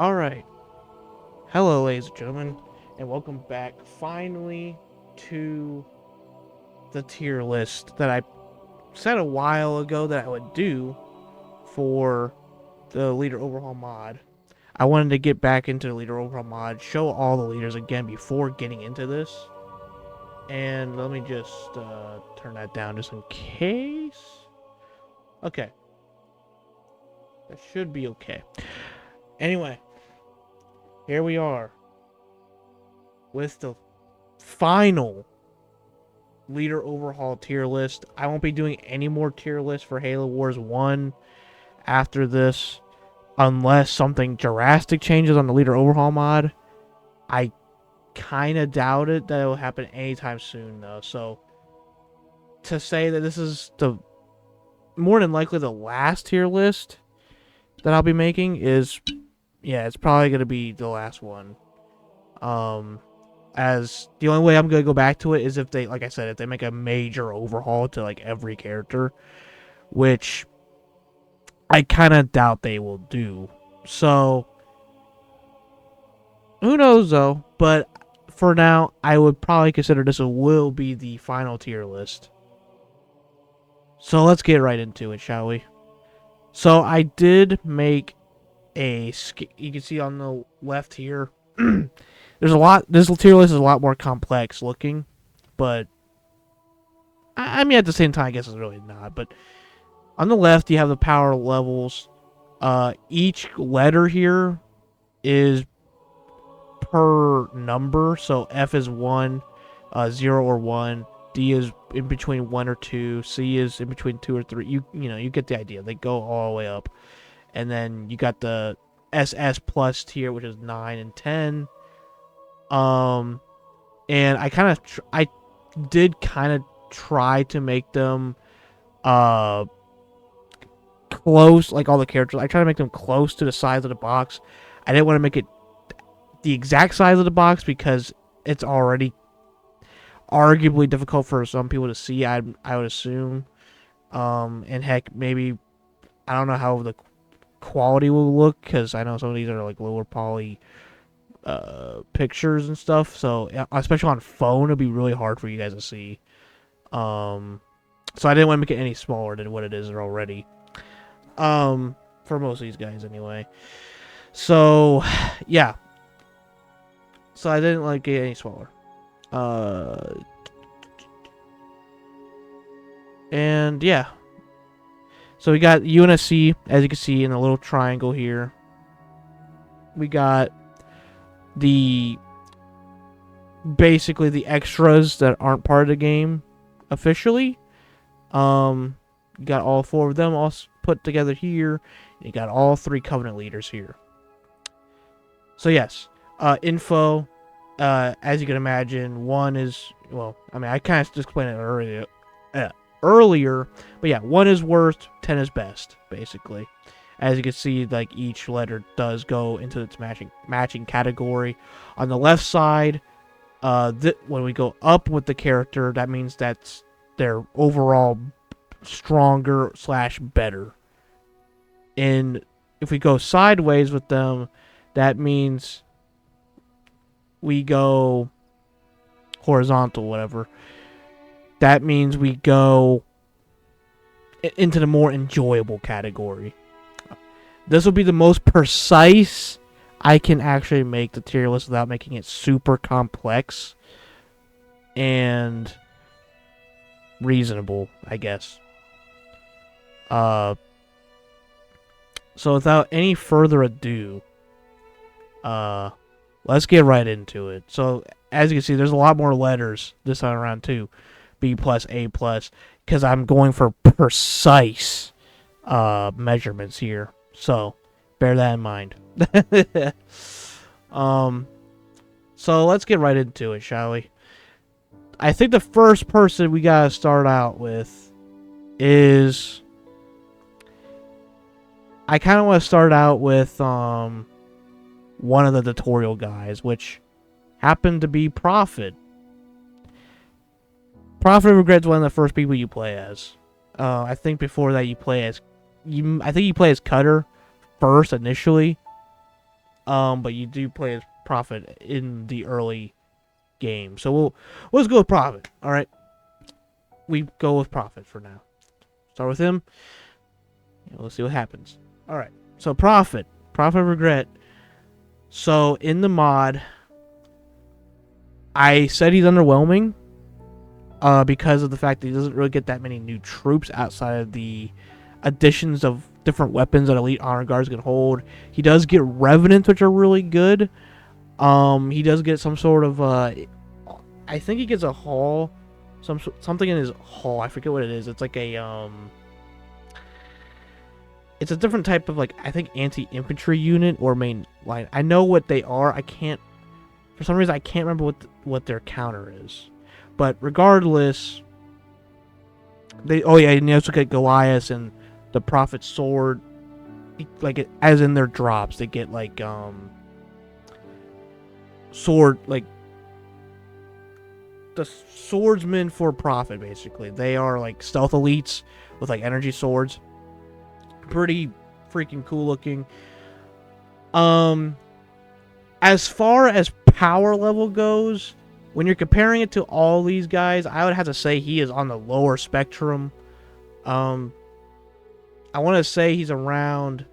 Alright, hello ladies and gentlemen, and welcome back finally to the tier list that I said a while ago that I would do for the Leader Overhaul Mod. I wanted to get back into the Leader Overhaul Mod, show all the leaders again before getting into this, and let me just turn that down just in case. Okay, that should be okay. Anyway, here we are with the final Leader Overhaul tier list. I won't be doing any more tier lists for Halo Wars 1 after this unless something drastic changes on the Leader Overhaul mod. I kind of doubt it that it will happen anytime soon though. So to say that this is the more than likely the last tier list that I'll be making is, yeah, it's probably going to be the last one. As the only way I'm going to go back to it is if they, like I said, if they make a major overhaul to like every character, which I kind of doubt they will do. So who knows though, but for now I would probably consider this will be the final tier list. So let's get right into it, shall we? So I did make a, you can see on the left here, there's a lot, this tier list is a lot more complex looking, but I mean at the same time I guess it's really not. But on the left you have the power levels. Each letter here is per number, so F is 1, 0 or 1, D is in between 1 or 2, C is in between 2 or 3. You know, you get the idea. They go all the way up. And then you got the SS plus tier, which is 9 and 10. And I did kind of try to make them close, like all the characters. I try to make them close to the size of the box. I didn't want to make it the exact size of the box because it's already arguably difficult for some people to see, I would assume. And heck, maybe, I don't know how the quality will look, because I know some of these are like lower poly pictures and stuff, so especially on phone it'd be really hard for you guys to see. So I didn't want to make it any smaller than what it is already, for most of these guys anyway. So yeah, so I didn't like it any smaller. And yeah, so we got UNSC, as you can see in the little triangle here. We got basically the extras that aren't part of the game officially. You got all 4 of them all put together here. You got all 3 Covenant leaders here. So yes, info. As you can imagine, 1 is, well, I mean, I kind of just explained it earlier, but yeah, 1 is worst, 10 is best, basically. As you can see, like each letter does go into its matching category. On the left side, when we go up with the character, that means that's their overall stronger / better. And if we go sideways with them, that means we go horizontal, whatever. That means we go into the more enjoyable category. This will be the most precise I can actually make the tier list without making it super complex and reasonable, I guess. So without any further ado, let's get right into it. So as you can see, there's a lot more letters this time around too. B+, A+, because I'm going for precise measurements here. So bear that in mind. So let's get right into it, shall we? I think the first person we gotta start out with is, I kind of want to start out with one of the tutorial guys, which happened to be Prophet. Prophet Regret's one of the first people you play as. I think before that you play as, I think you play as Cutter first initially, But you do play as Prophet in the early game. So let's go with Prophet. All right, we go with Prophet for now. Start with him. Let's see what happens. All right. So Prophet of Regret. So in the mod, I said he's underwhelming. Because of the fact that he doesn't really get that many new troops outside of the additions of different weapons that Elite Honor Guards can hold. He does get Revenants, which are really good. He does get some sort of, I think he gets a hull, something in his hull. I forget what it is. It's like a, it's a different type of, like, I think anti-infantry unit or main line. I know what they are. I can't, for some reason, I can't remember what their counter is. But regardless, and you also get Goliath and the Prophet's sword, like as in their drops, they get like sword, like the swordsmen for Prophet. Basically, they are like stealth elites with like energy swords. Pretty freaking cool looking. As far as power level goes, when you're comparing it to all these guys, I would have to say he is on the lower spectrum. I want to say he's around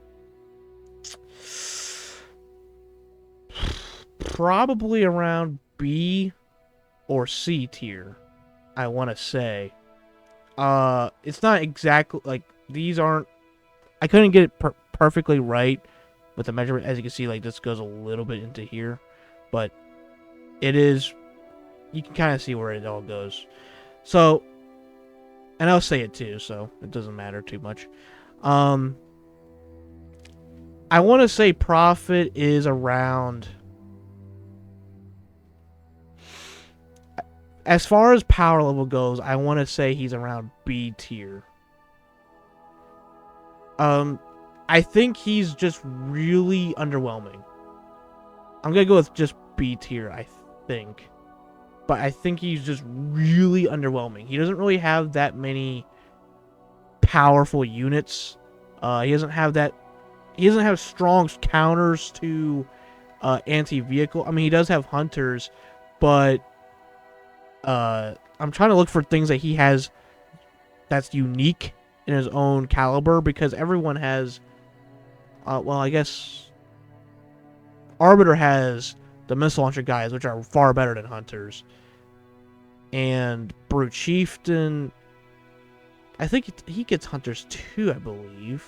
probably around B or C tier. I want to say. It's not exactly like these aren't. I couldn't get it perfectly right with the measurement. As you can see, like this goes a little bit into here, but it is. You can kind of see where it all goes. So, and I'll say it too, so it doesn't matter too much. I want to say Prophet is around... As far as power level goes, I want to say he's around B tier. I think he's just really underwhelming. I'm going to go with just B tier, I think. But I think he's just really underwhelming. He doesn't really have that many powerful units. He doesn't have that. He doesn't have strong counters to anti-vehicle. I mean, he does have hunters, but I'm trying to look for things that he has that's unique in his own caliber, because everyone has. Well, I guess Arbiter has the missile launcher guys, which are far better than hunters. And Brute Chieftain, I think he gets hunters too, I believe.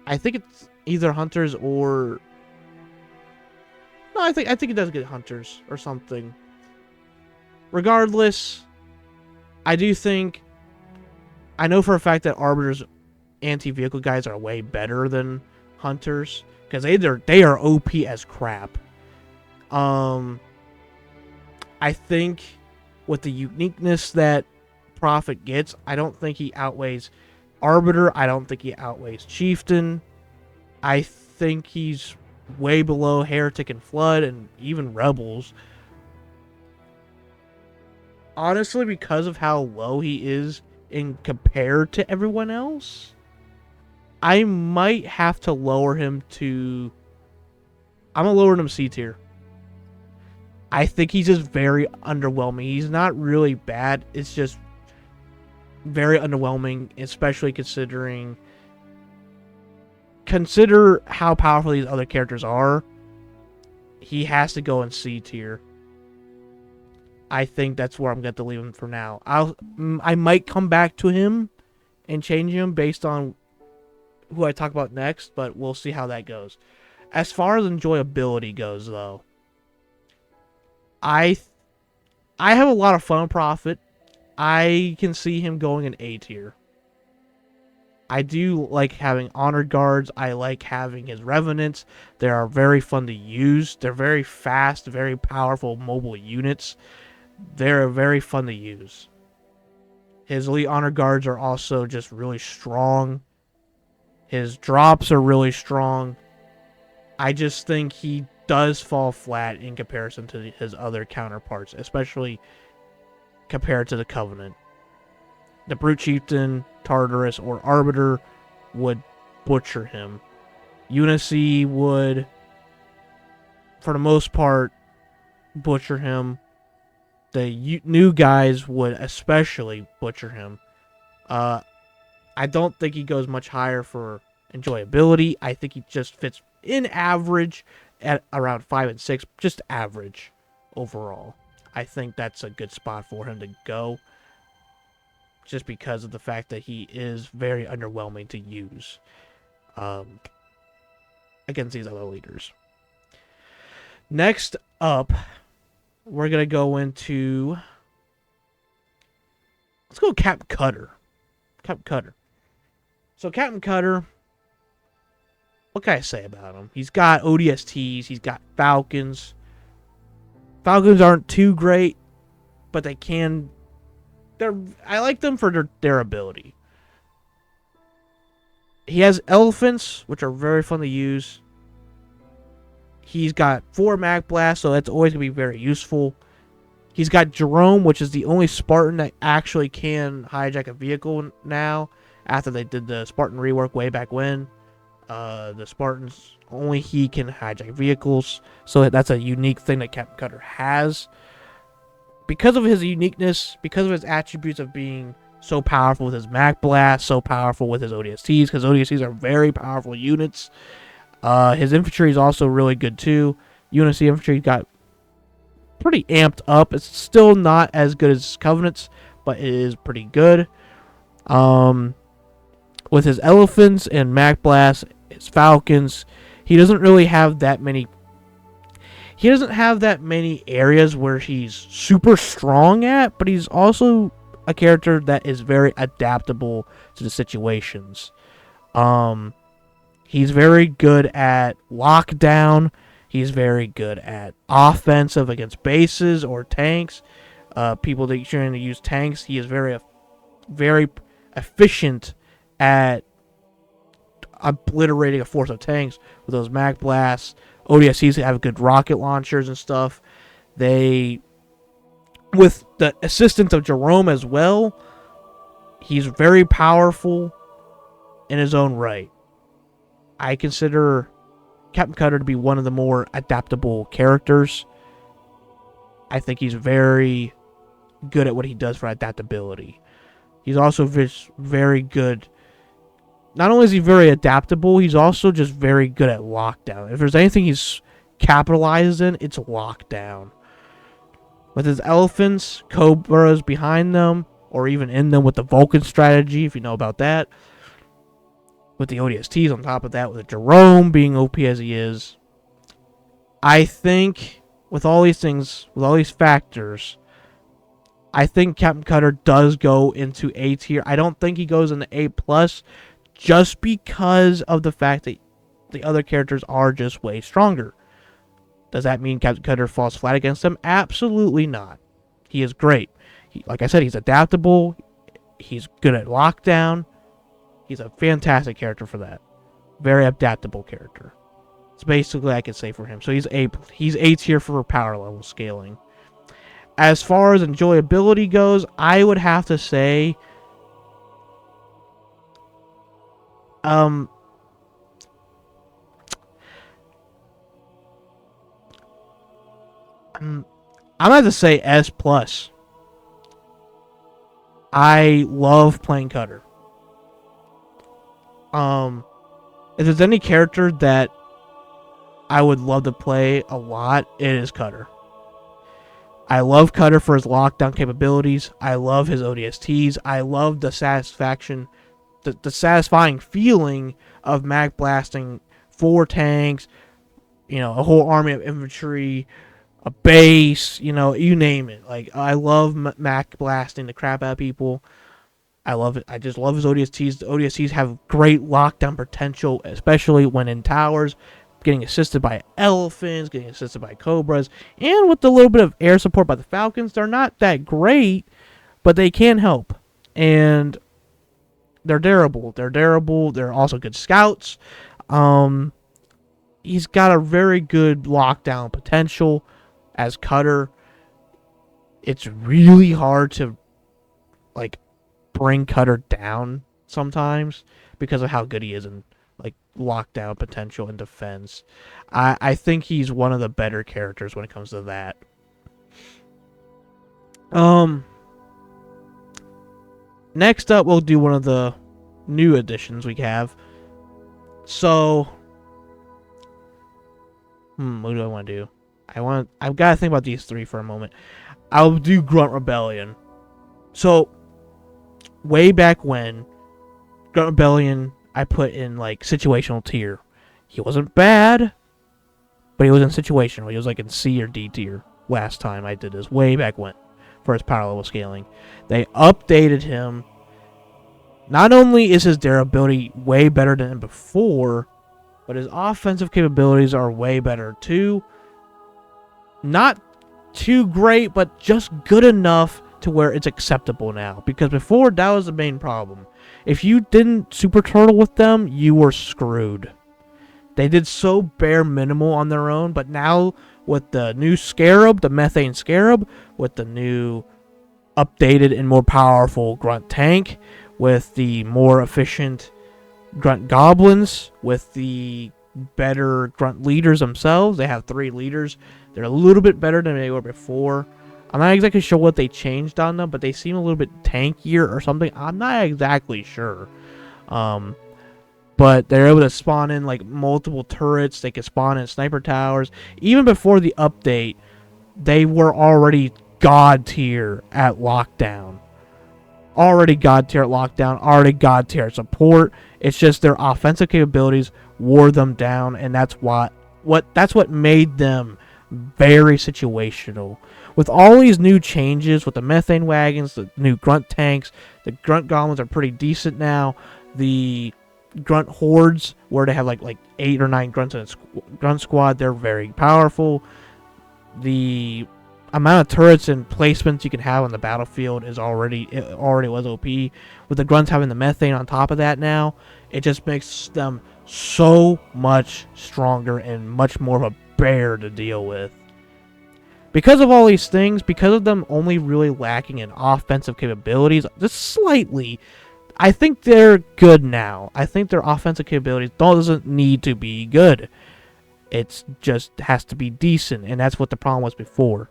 I think it's either hunters or... No, I think it does get hunters or something. Regardless, I do think... I know for a fact that Arbiter's anti-vehicle guys are way better than hunters, because they are OP as crap. I think with the uniqueness that Prophet gets, I don't think he outweighs Arbiter. I don't think he outweighs Chieftain. I think he's way below Heretic and Flood and even Rebels. Honestly, because of how low he is in compared to everyone else, I might have to lower him to... I'm going to lower him C tier. I think he's just very underwhelming. He's not really bad. It's just very underwhelming, especially consider how powerful these other characters are. He has to go in C tier. I think that's where I'm going to leave him for now. I might come back to him and change him based on who I talk about next, but we'll see how that goes. As far as enjoyability goes, though, I have a lot of fun with Prophet. I can see him going in A tier. I do like having Honored Guards. I like having his Revenants. They are very fun to use. They're very fast, very powerful mobile units. They're very fun to use. His Elite Honor Guards are also just really strong. His drops are really strong. I just think he does fall flat in comparison to his other counterparts, especially compared to the Covenant. The Brute Chieftain, Tartarus, or Arbiter would butcher him. Unice would, for the most part, butcher him. The new guys would especially butcher him. I don't think he goes much higher for enjoyability. I think he just fits in average at around 5 and 6, just average overall. I think that's a good spot for him to go, just because of the fact that he is very underwhelming to use against these other leaders. Next up, we're going to go into... Let's go Captain Cutter. Captain Cutter. So Captain Cutter, what can I say about him? He's got ODSTs. He's got Falcons. Falcons aren't too great, but they can... I like them for their durability. He has elephants, which are very fun to use. He's got 4 Mag Blasts, so that's always going to be very useful. He's got Jerome, which is the only Spartan that actually can hijack a vehicle now, after they did the Spartan rework way back when. The Spartans, only he can hijack vehicles, so that's a unique thing that Captain Cutter has. Because of his uniqueness, because of his attributes of being so powerful with his Mag Blast, so powerful with his ODSTs, because ODSTs are very powerful units. His infantry is also really good too. Unice infantry got pretty amped up. It's still not as good as Covenants, but it is pretty good. With his elephants and Mag Blast, his Falcons, he doesn't really have that many. He doesn't have that many areas where he's super strong at, but he's also a character that is very adaptable to the situations. He's very good at lockdown. He's very good at offensive against bases or tanks. People that are trying to use tanks, he is very efficient at obliterating a force of tanks with those Mag Blasts. ODSTs have good rocket launchers and stuff. They, with the assistance of Jerome as well, he's very powerful in his own right. I consider Captain Cutter to be one of the more adaptable characters. I think he's very good at what he does for adaptability. He's also very good. Not only is he very adaptable, he's also just very good at lockdown. If there's anything he's capitalized in, it's lockdown. With his elephants, cobras behind them, or even in them with the Vulcan strategy, if you know about that. With the ODSTs on top of that, with Jerome being OP as he is. I think, with all these things, with all these factors, I think Captain Cutter does go into A tier. I don't think he goes into A+, just because of the fact that the other characters are just way stronger. Does that mean Captain Cutter falls flat against them? Absolutely not. He is great. Like I said, he's adaptable. He's good at lockdown. He's a fantastic character for that. Very adaptable character. It's basically I could say for him. So he's A tier for power level scaling. As far as enjoyability goes, I would have to say I'm gonna have to say S+. I love playing Cutter. If there's any character that I would love to play a lot, it is Cutter. I love Cutter for his lockdown capabilities. I love his ODSTs. I love the satisfaction, the satisfying feeling of Mag Blasting 4 tanks, a whole army of infantry, a base, you name it. Like, I love Mag Blasting the crap out of people. I love it. I just love his ODSTs. The ODSTs have great lockdown potential, especially when in towers, getting assisted by elephants, getting assisted by cobras, and with a little bit of air support by the Falcons. They're not that great, but they can help. And they're durable. They're also good scouts. He's got a very good lockdown potential as Cutter. It's really hard to, bring Cutter down sometimes because of how good he is in like lockdown potential and defense. I think he's one of the better characters when it comes to that. Next up, we'll do one of the new additions we have. So, what do I want to do? I've got to think about these three for a moment. I'll do Grunt Rebellion. So, way back when, Grunt Rebellion, I put in, like, situational tier. He wasn't bad, but he was in situational. He was, like, in C or D tier last time I did this, way back when, for his power level scaling. They updated him. Not only is his durability way better than before, but his offensive capabilities are way better, too. Not too great, but just good enough to where it's acceptable now. Because before, that was the main problem. If you didn't Super Turtle with them, you were screwed. They did so bare minimal on their own, but now with the new Scarab, the Methane Scarab, with the new updated and more powerful Grunt Tank, with the more efficient Grunt Goblins, with the better Grunt Leaders themselves, they have 3 leaders. They're a little bit better than they were before. I'm not exactly sure what they changed on them, but they seem a little bit tankier or something. I'm not exactly sure. But they're able to spawn in like multiple turrets. They can spawn in sniper towers. Even before the update, they were already god tier at lockdown. Already god tier at lockdown. Already god tier at support. It's just their offensive capabilities wore them down, and that's what made them very situational. With all these new changes, with the methane wagons, the new grunt tanks, the grunt goblins are pretty decent now. The grunt hordes, where they have like 8 or 9 grunts in a grunt squad, they're very powerful. The amount of turrets and placements you can have on the battlefield is already was OP. With the grunts having the methane on top of that now, it just makes them so much stronger and much more of a bear to deal with. Because of all these things, because of them only really lacking in offensive capabilities, just slightly, I think they're good now. I think their offensive capabilities doesn't need to be good. It just has to be decent, and that's what the problem was before.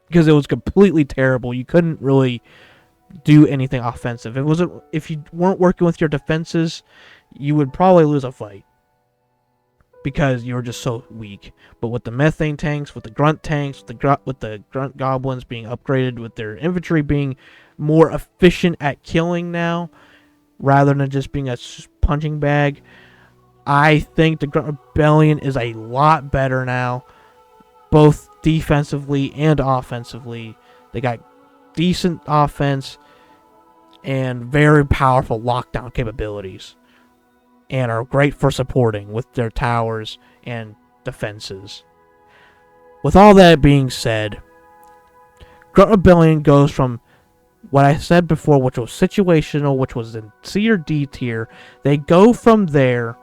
Because it was completely terrible. You couldn't really do anything offensive. If you weren't working with your defenses, you would probably lose a fight. Because you were just so weak. But with the methane tanks, with the grunt tanks, with the grunt goblins being upgraded, with their infantry being more efficient at killing now, rather than just being a punching bag, I think the Grunt Rebellion is a lot better now, both defensively and offensively. They got decent offense and very powerful lockdown capabilities, and are great for supporting with their towers and defenses. With all that being said, Grunt Rebellion goes from what I said before, which was situational, which was in C or D tier. They go from there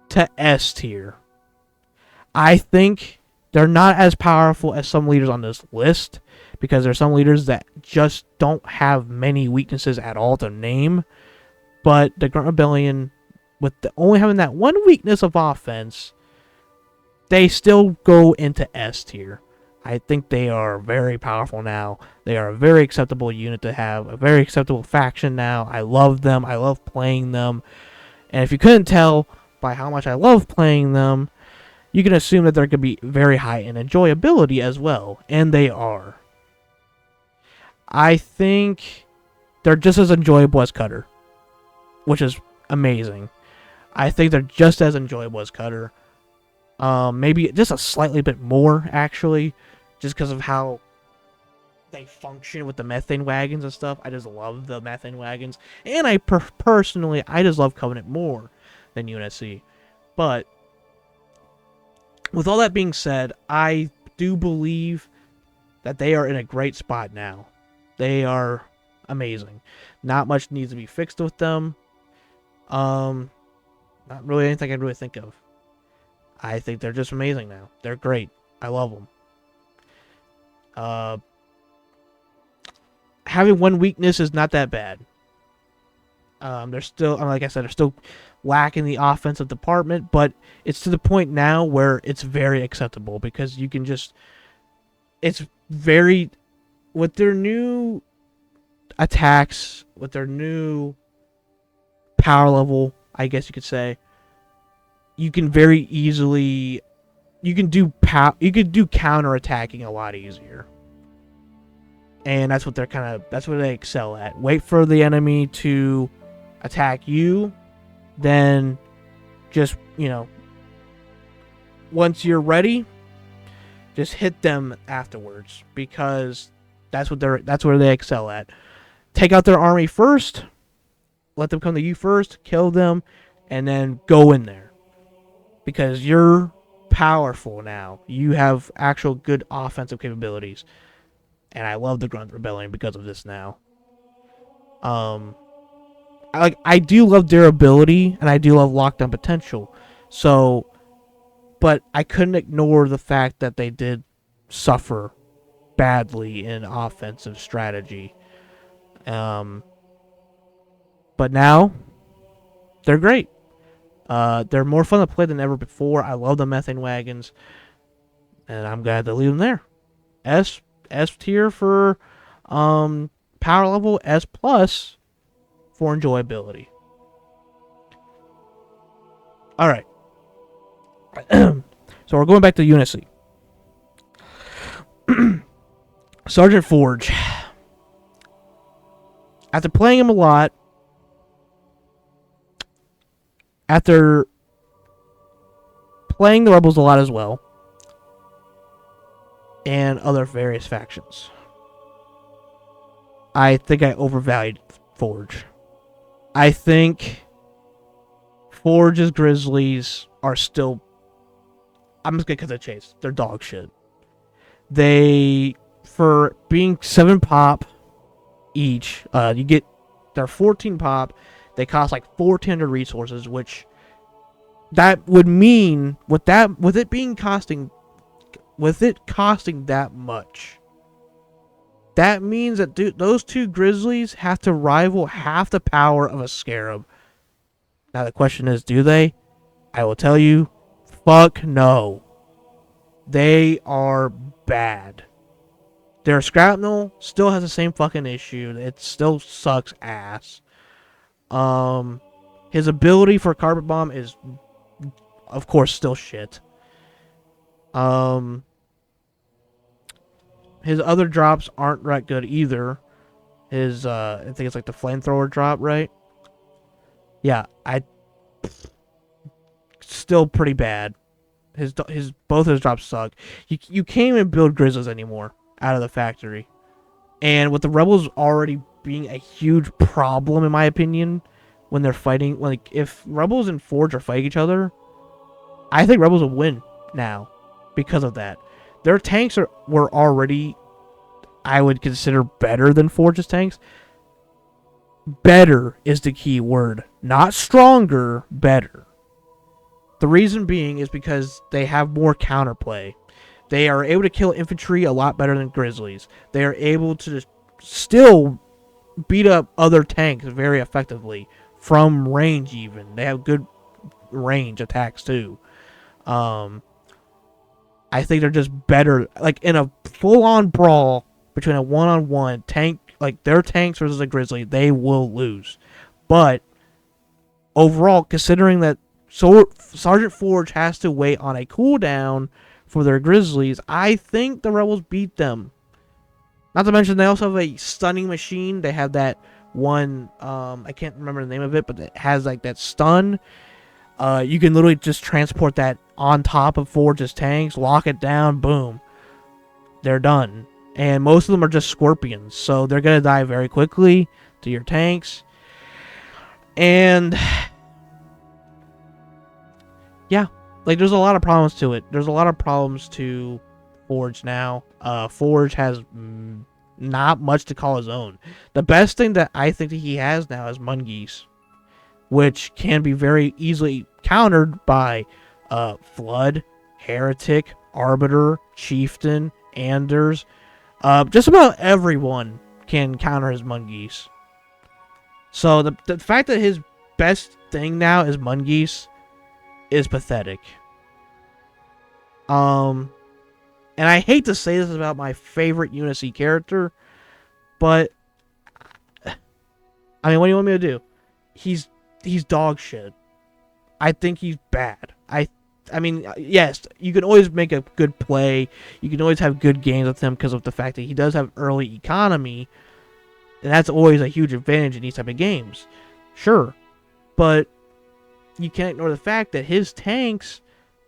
to S tier. I think they're not as powerful as some leaders on this list, because there's some leaders that just don't have many weaknesses at all to name. But the Grunt Rebellion, with only having that one weakness of offense, they still go into S tier. I think they are very powerful now. They are a very acceptable unit to have, a very acceptable faction now. I love them. I love playing them. And if you couldn't tell by how much I love playing them, you can assume that they're going to be very high in enjoyability as well. And they are. I think they're just as enjoyable as Cutter, which is amazing. I think they're just as enjoyable as Cutter. Maybe just a slightly bit more, actually, just because of how they function with the methane wagons and stuff. I just love the methane wagons, and I personally just love Covenant more than UNSC. But with all that being said, I do believe that they are in a great spot now. They are amazing. Not much needs to be fixed with them. Not really anything I can really think of. I think they're just amazing now. They're great. I love them. Having one weakness is not that bad. They're still, like I said, they're still lacking the offensive department, but it's to the point now where it's very acceptable because you can just, it's very, with their new attacks, with their new power level, I guess you could say, you can very easily, you can do counter attacking a lot easier. And that's what that's what they excel at. Wait for the enemy to attack you, then just, once you're ready, just hit them afterwards, because that's where they excel at. Take out their army first, let them come to you first, kill them, and then go in there. Because you're powerful now. You have actual good offensive capabilities. And I love the Grunt Rebellion because of this now. I do love durability, and I do love lockdown potential. So, but I couldn't ignore the fact that they did suffer badly in offensive strategy. But now, they're great. They're more fun to play than ever before. I love the methane wagons, and I'm glad to leave them there. S tier for power level, S plus for enjoyability. All right. So we're going back to Unity. Sergeant Forge. After playing him a lot, after playing the Rebels a lot as well, and other various factions, I think I overvalued Forge. I think Forge's Grizzlies are still, I'm just gonna cut the chase, they're dog shit. They, for being 7 pop each, they're 14 pop, they cost like 1,400 resources, which that would mean, with it costing that much, that means that those 2 Grizzlies have to rival half the power of a Scarab. Now the question is, do they? I will tell you, fuck no. They are bad. Their Scrapnel still has the same fucking issue. It still sucks ass. His ability for Carpet Bomb is, of course, still shit. His other drops aren't that good either. His, I think it's like the flamethrower drop, right? Yeah, still pretty bad. Both his drops suck. You can't even build Grizzlies anymore out of the factory. And with the Rebels already being a huge problem, in my opinion, when they're fighting, like, if Rebels and Forge are fighting each other, I think Rebels will win now because of that. Their tanks were already, I would consider, better than Forge's tanks. Better is the key word. Not stronger, better. The reason being is because they have more counterplay. They are able to kill infantry a lot better than Grizzlies. They are able to still beat up other tanks very effectively from range even. They have good range attacks too. I think they're just better. Like, in a full-on brawl between a one-on-one tank, like their tanks versus a Grizzly, they will lose. But overall, considering that Sergeant Forge has to wait on a cooldown for their Grizzlies, I think the Rebels beat them. Not to mention, they also have a stunning machine. They have that one, I can't remember the name of it, but it has like that stun. You can literally just transport that on top of Forge's tanks, lock it down, boom. They're done. And most of them are just Scorpions, so they're going to die very quickly to your tanks. And yeah, like, there's a lot of problems to it. There's a lot of problems to Forge now. Forge has not much to call his own. The best thing that I think that he has now is Mungeese, which can be very easily countered by Flood, Heretic, Arbiter, Chieftain, Anders. Just about everyone can counter his Mungeese. So the fact that his best thing now is mongoose is pathetic. And I hate to say this about my favorite Unity character, but I mean, what do you want me to do? He's dog shit. I think he's bad. I mean, yes, you can always make a good play. You can always have good games with him because of the fact that he does have early economy, and that's always a huge advantage in these type of games. Sure, but you can't ignore the fact that his tanks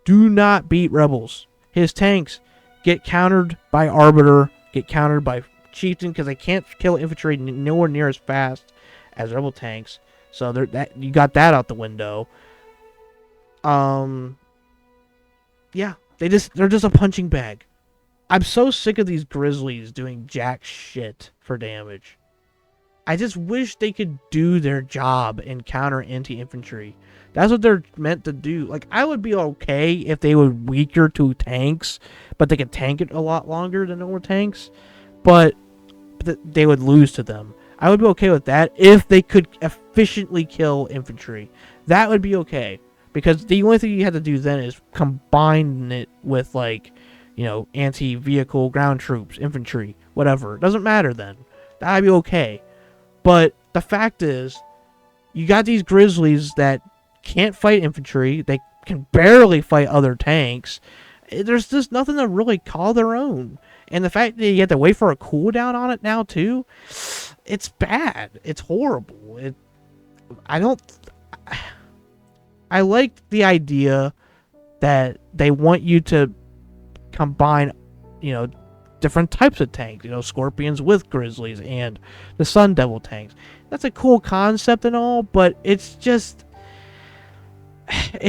do not beat rebels. His tanks get countered by Arbiter, get countered by Chieftain because they can't kill infantry nowhere near as fast as rebel tanks. So that you got that out the window. Yeah, they're just a punching bag. I'm so sick of these Grizzlies doing jack shit for damage. I just wish they could do their job and counter anti-infantry. That's what they're meant to do. Like, I would be okay if they were weaker to tanks, but they could tank it a lot longer than normal tanks, but they would lose to them. I would be okay with that if they could efficiently kill infantry. That would be okay. Because the only thing you have to do then is combine it with, like, you know, anti-vehicle ground troops, infantry, whatever. It doesn't matter then. That'd be okay. But the fact is, you got these Grizzlies that can't fight infantry. They can barely fight other tanks. There's just nothing to really call their own. And the fact that you have to wait for a cooldown on it now, too, it's bad. It's horrible. I like the idea that they want you to combine, you know, different types of tanks, you know, Scorpions with Grizzlies and the Sun Devil tanks. That's a cool concept and all, but it just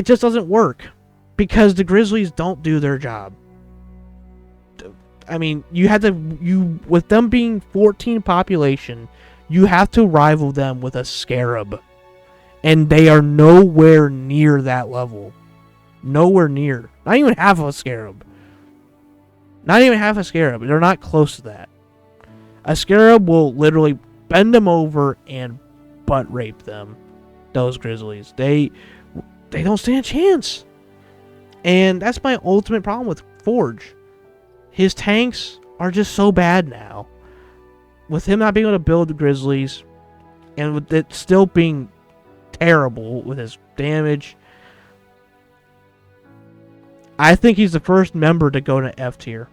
doesn't work because the Grizzlies don't do their job. I mean, with them being 14 population, you have to rival them with a Scarab. And they are nowhere near that level. Nowhere near. Not even half of a Scarab. Not even half a Scarab. They're not close to that. A Scarab will literally bend them over and butt rape them. Those Grizzlies. They don't stand a chance. And that's my ultimate problem with Forge. His tanks are just so bad now. With him not being able to build the Grizzlies, and with it still being terrible with his damage, I think he's the first member to go to F tier.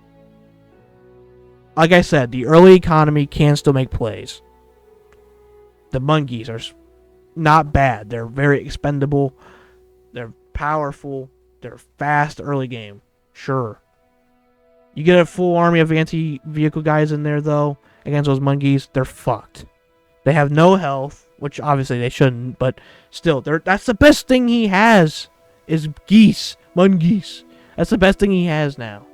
Like I said, the early economy can still make plays. The monkeys are not bad. They're very expendable. They're powerful. They're fast early game. Sure. You get a full army of anti-vehicle guys in there, though, against those monkeys, they're fucked. They have no health, which obviously they shouldn't, but still, that's the best thing he has, is geese, mongoose. That's the best thing he has now.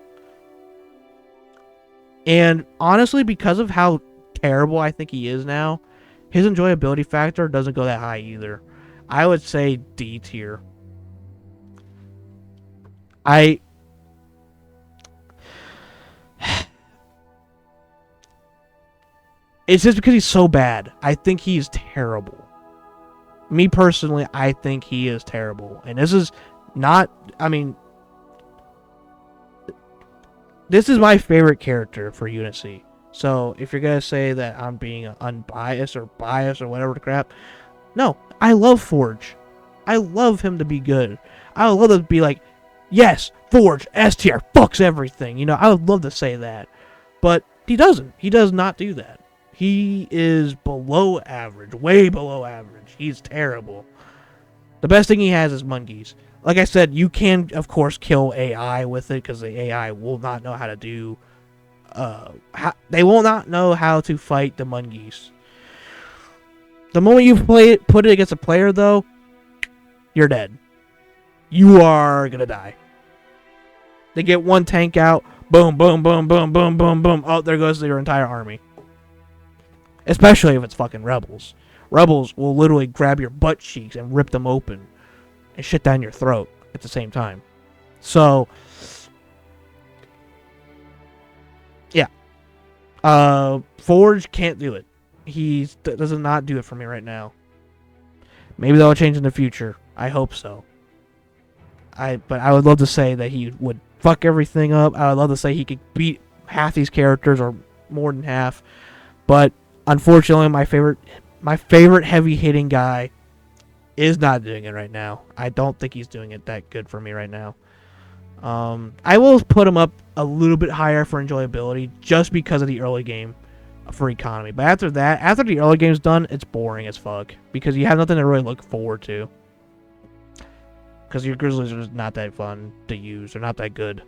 And honestly, because of how terrible I think he is now, his enjoyability factor doesn't go that high either. I would say D tier. It's just because he's so bad. I think he's terrible. Me personally, I think he is terrible. And this is not, I mean, this is my favorite character for Unity. So if you're going to say that I'm being unbiased or biased or whatever the crap, no, I love Forge. I love him to be good. I would love to be like, yes, Forge, S tier, fucks everything. You know, I would love to say that. But he doesn't. He does not do that. He is below average, way below average. He's terrible. The best thing he has is monkeys. Like I said, you can, of course, kill AI with it because the AI will not know how to do... they will not know how to fight the monkeys. The moment you put it against a player, though, you're dead. You are going to die. They get one tank out, boom, boom, boom, boom, boom, boom, boom. Oh, there goes your entire army. Especially if it's fucking rebels. Rebels will literally grab your butt cheeks and rip them open and shit down your throat at the same time. So, yeah. Forge can't do it. He does not do it for me right now. Maybe that'll change in the future. I hope so. But I would love to say that he would fuck everything up. I would love to say he could beat half these characters or more than half. But unfortunately, my favorite heavy hitting guy is not doing it right now. I don't think he's doing it that good for me right now. I will put him up a little bit higher for enjoyability just because of the early game for economy. But after that, after the early game's done, it's boring as fuck because you have nothing to really look forward to. Because your Grizzlies are just not that fun to use. They're not that good.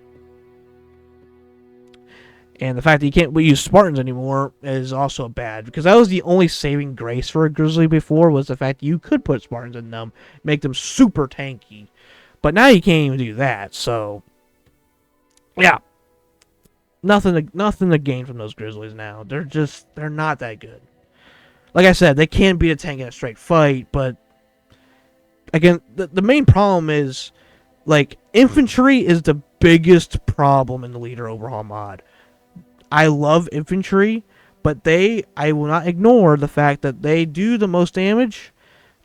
And the fact that you can't use Spartans anymore is also bad. Because that was the only saving grace for a Grizzly before, was the fact that you could put Spartans in them, make them super tanky. But now you can't even do that, so... yeah. Nothing to gain from those Grizzlies now. They're not that good. Like I said, they can beat a tank in a straight fight, but... again, the main problem is, like, infantry is the biggest problem in the Leader Overhaul mod. I love infantry, but I will not ignore the fact that they do the most damage.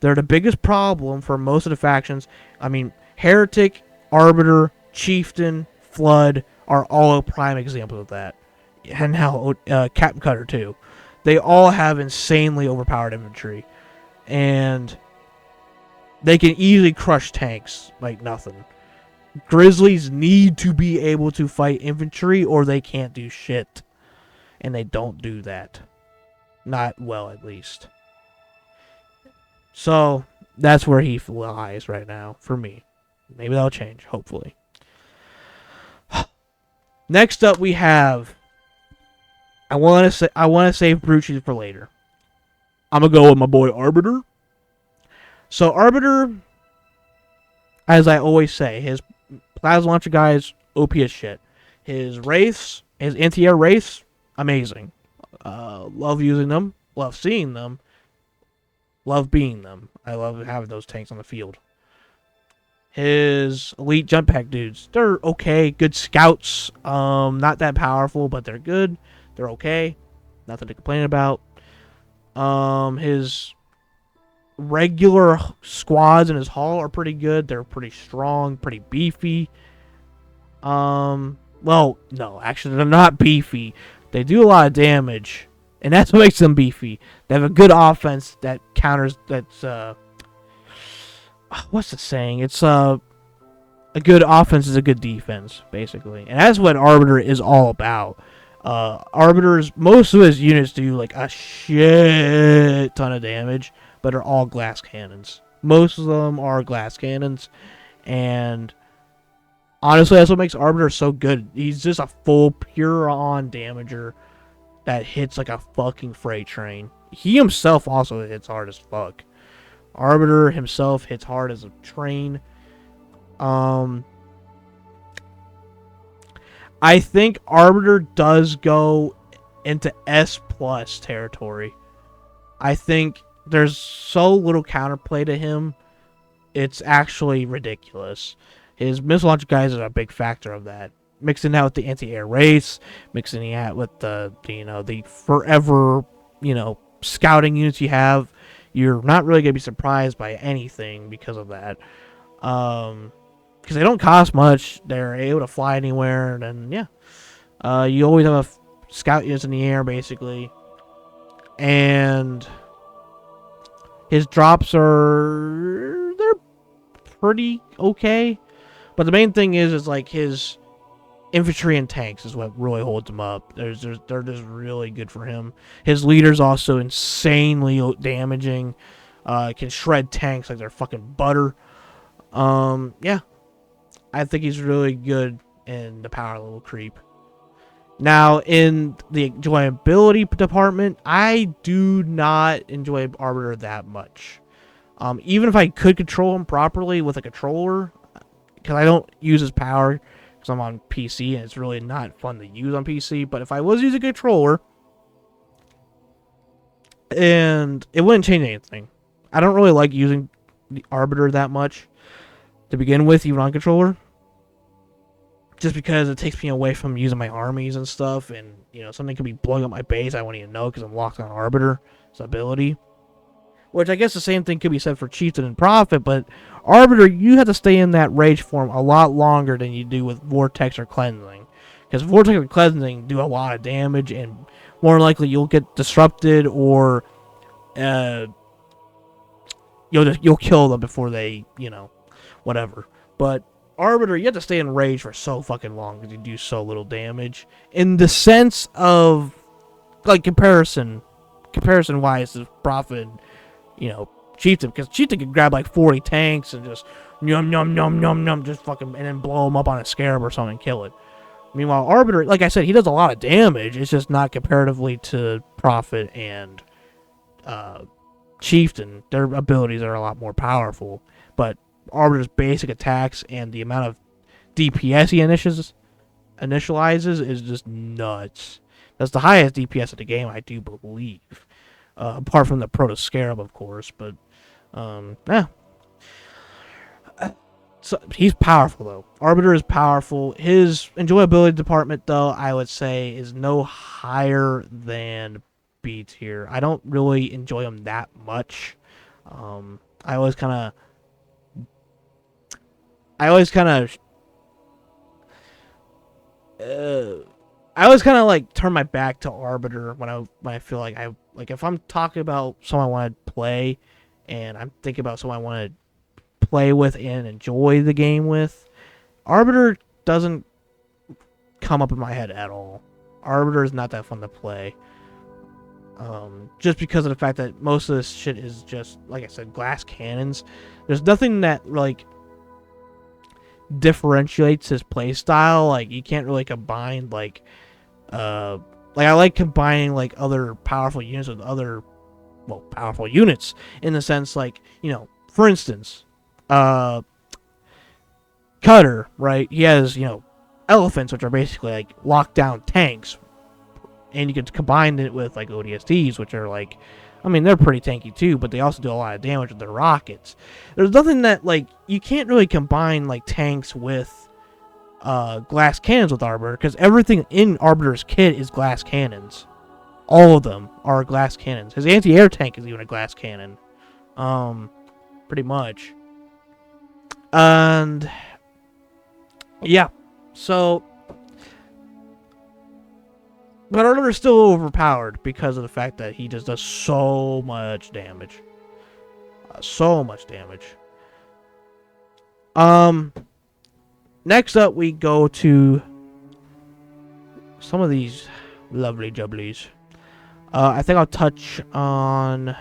They're the biggest problem for most of the factions. I mean, Heretic, Arbiter, Chieftain, Flood are all prime examples of that. And now Captain Cutter, too. They all have insanely overpowered infantry. And... they can easily crush tanks like nothing. Grizzlies need to be able to fight infantry or they can't do shit. And they don't do that. Not well, at least. So, that's where he lies right now, for me. Maybe that'll change, hopefully. Next up we have... I want to save Brucci for later. I'm going to go with my boy Arbiter. So, Arbiter, as I always say, his plasma launcher guy is OP as shit. His wraiths, his anti-air wraiths, amazing. Love using them, love seeing them, love being them. I love having those tanks on the field. His elite jump pack dudes, they're okay, good scouts. Not that powerful, but they're good. They're okay. Nothing to complain about. His regular squads in his hull are pretty good. They're pretty strong, pretty beefy. Well, no, actually they're not beefy. They do a lot of damage, and that's what makes them beefy. They have a good offense that counters. That's what's the saying? It's a good offense is a good defense, basically, and that's what Arbiter is all about. Most of his units do like a shit ton of damage, but are all glass cannons. Most of them are glass cannons, and honestly, that's what makes Arbiter so good. He's just a full, pure-on damager that hits like a fucking freight train. He himself also hits hard as fuck. Arbiter himself hits hard as a train. I think Arbiter does go into S+ territory. I think there's so little counterplay to him, it's actually ridiculous. His missile launcher guys are a big factor of that. Mixing that with the anti-air race, mixing that with the forever, scouting units you have, you're not really going to be surprised by anything because of that. Because they don't cost much, they're able to fly anywhere, and then, yeah. You always have a scout units in the air, basically. And his drops they're pretty okay. But the main thing is like his infantry and tanks is what really holds him up. They're just really good for him. His leader's also insanely damaging. Can shred tanks like they're fucking butter. Yeah. I think he's really good in the power level creep. Now, in the enjoyability department, I do not enjoy Arbiter that much. Even if I could control him properly with a controller, because I don't use his power because I'm on PC and it's really not fun to use on PC. But if I was using a controller, and it wouldn't change anything. I don't really like using the Arbiter that much to begin with, even on controller. Just because it takes me away from using my armies and stuff, and something could be blowing up my base I won't even know because I'm locked on Arbiter's ability. Which I guess the same thing could be said for Chieftain and Prophet, but Arbiter, you have to stay in that rage form a lot longer than you do with Vortex or Cleansing. Because Vortex or Cleansing do a lot of damage, and more likely you'll get disrupted, or you'll kill them before they, whatever. But Arbiter, you have to stay in rage for so fucking long because you do so little damage. In the sense of, like, comparison-wise to Prophet, Chieftain, because Chieftain can grab like 40 tanks and just just fucking, and then blow them up on a scarab or something and kill it. Meanwhile, Arbiter, like I said, he does a lot of damage. It's just not comparatively to Prophet and Chieftain. Their abilities are a lot more powerful, but Arbiter's basic attacks and the amount of DPS he initializes is just nuts. That's the highest DPS of the game, I do believe. Apart from the Proto Scarab, of course, but yeah. So he's powerful though. Arbiter is powerful. His enjoyability department, though, I would say is no higher than B tier. I don't really enjoy him that much. I always kind of like turn my back to Arbiter when I feel like if I'm talking about someone I want to play and I'm thinking about someone I want to play with and enjoy the game with, Arbiter doesn't come up in my head at all. Arbiter is not that fun to play. Just because of the fact that most of this shit is just, like I said, glass cannons. There's nothing that, like, differentiates his playstyle. Like, you can't really combine, like I like combining, like, other powerful units with other, powerful units, in the sense, like, for instance, Cutter, right? He has, elephants, which are basically, like, lockdown tanks, and you could combine it with, like, ODSTs, which are, like, they're pretty tanky too, but they also do a lot of damage with their rockets. There's nothing that, like, you can't really combine, like, tanks with glass cannons with Arbiter, because everything in Arbiter's kit is glass cannons. All of them are glass cannons. His anti-air tank is even a glass cannon. Pretty much. And yeah, so, but Arbiter's still overpowered because of the fact that he just does so much damage. So much damage. Next up, we go to some of these lovely jubblies. I think I'll touch on...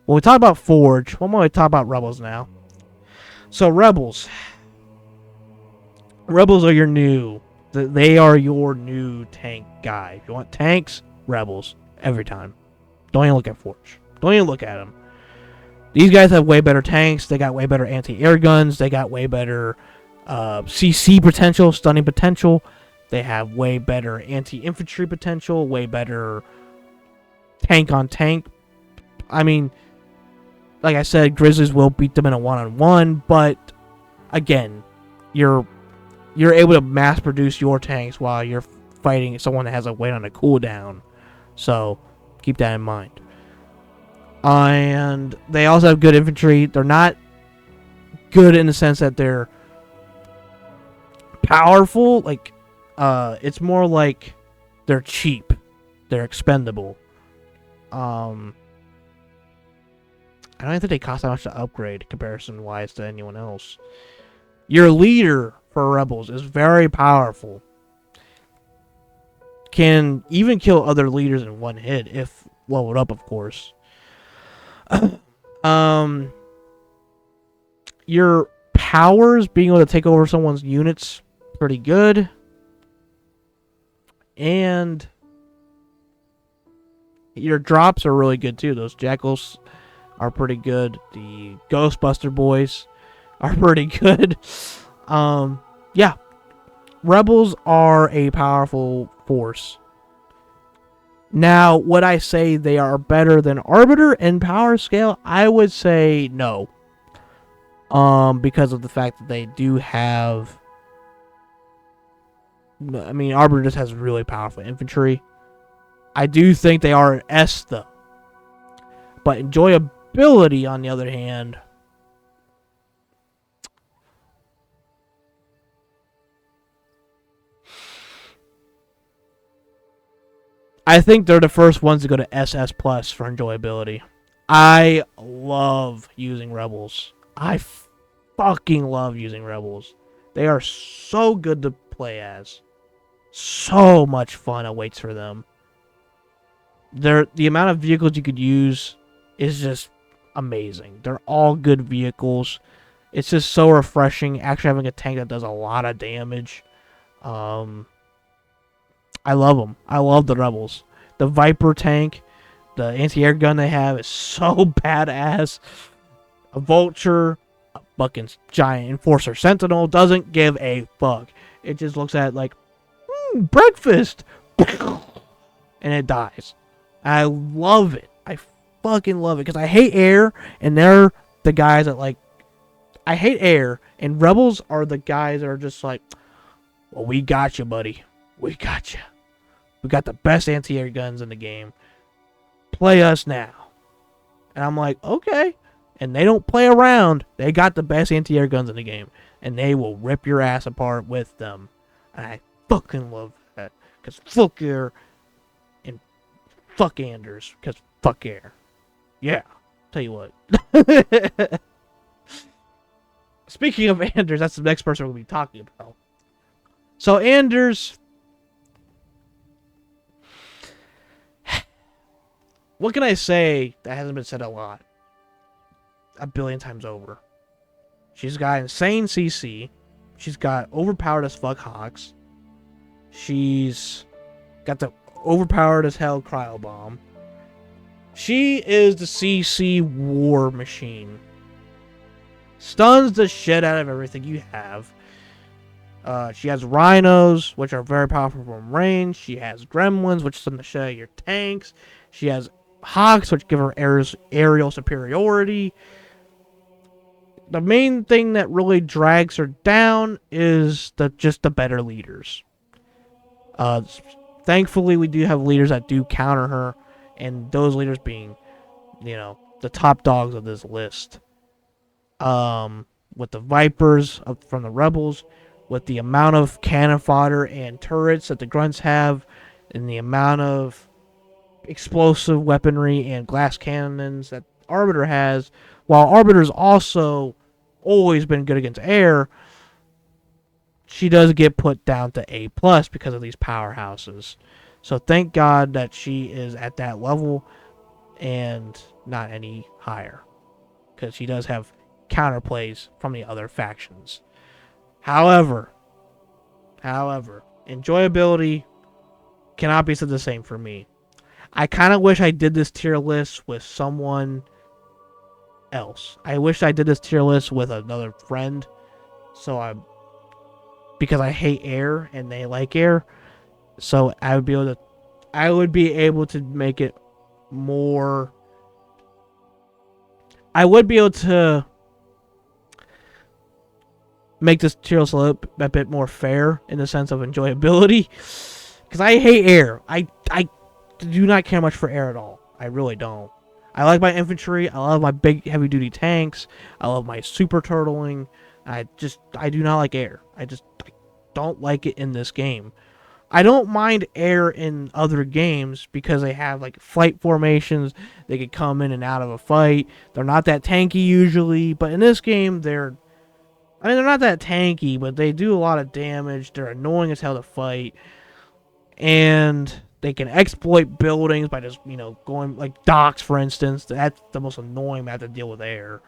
Well, we talked about Forge. What more we talk about Rebels now? So, Rebels. Rebels are your new... They are your new tank guy. If you want tanks, Rebels. Every time. Don't even look at Forge. Don't even look at them. These guys have way better tanks. They got way better anti-air guns. They got way better CC potential, stunning potential. They have way better anti-infantry potential, way better tank on tank. Like I said, Grizzlies will beat them in a one-on-one, but again, you're able to mass produce your tanks while you're fighting someone that has a wait on a cooldown. So keep that in mind. And they also have good infantry. They're not good in the sense that they're powerful. Like, it's more like they're cheap. They're expendable. I don't think they cost that much to upgrade comparison-wise to anyone else. Your leader for Rebels is very powerful. Can even kill other leaders in one hit if leveled up, of course. Your powers, being able to take over someone's units, pretty good. And your drops are really good too. Those jackals are pretty good. The Ghostbuster boys are pretty good. Yeah. Rebels are a powerful force. Now, would I say they are better than Arbiter in power scale? I would say no. Because of the fact that they do have... Arbiter just has really powerful infantry. I do think they are an S, though. But enjoyability, on the other hand, I think they're the first ones to go to SS plus for enjoyability. I love using Rebels. I fucking love using Rebels. They are so good to play as. So much fun awaits for them. The amount of vehicles you could use is just amazing. They're all good vehicles. It's just so refreshing actually having a tank that does a lot of damage. I love them. I love the Rebels. The Viper tank, the anti-air gun they have is so badass. A Vulture, a fucking giant Enforcer Sentinel doesn't give a fuck. It just looks at it like, breakfast! And it dies. I love it. I fucking love it. Because I hate air, and they're the guys that like... I hate air, and Rebels are the guys that are just like, well, we got you, buddy. We got you. We got the best anti-air guns in the game. Play us now. And I'm like, okay. And they don't play around. They got the best anti-air guns in the game. And they will rip your ass apart with them. And I fucking love that. Because fuck air and fuck Anders. Because fuck air. Yeah. Tell you what. Speaking of Anders, that's the next person we'll be talking about. So Anders... What can I say that hasn't been said a lot? A billion times over. She's got insane CC. She's got overpowered as fuck Hawks. She's got the overpowered as hell cryo bomb. She is the CC war machine. Stuns the shit out of everything you have. She has rhinos, which are very powerful from range. She has gremlins, which stun the shit out of your tanks. She has Hawks, which give her aerial superiority. The main thing that really drags her down is just the better leaders. Thankfully, we do have leaders that do counter her, and those leaders being, the top dogs of this list. With the Vipers from the Rebels, with the amount of cannon fodder and turrets that the grunts have, and the amount of explosive weaponry and glass cannons that Arbiter has, while Arbiter's also always been good against air, she does get put down to A+ because of these powerhouses. So thank God that she is at that level and not any higher, because she does have counterplays from the other factions. However, enjoyability cannot be said the same for me. I kind of wish I did this tier list with someone else. I wish I did this tier list with another friend. Because I hate air and they like air. So I would be able to make it more... I would be able to make this tier list a bit more fair in the sense of enjoyability. Because I hate air. I do not care much for air at all. I really don't. I like my infantry. I love my big heavy duty tanks. I love my super turtling. I do not like air. I don't like it in this game. I don't mind air in other games because they have like flight formations. They could come in and out of a fight. They're not that tanky usually, but in this game they're not that tanky, but they do a lot of damage. They're annoying as hell to fight. And they can exploit buildings by just, going, like, docks, for instance. That's the most annoying map to deal with air.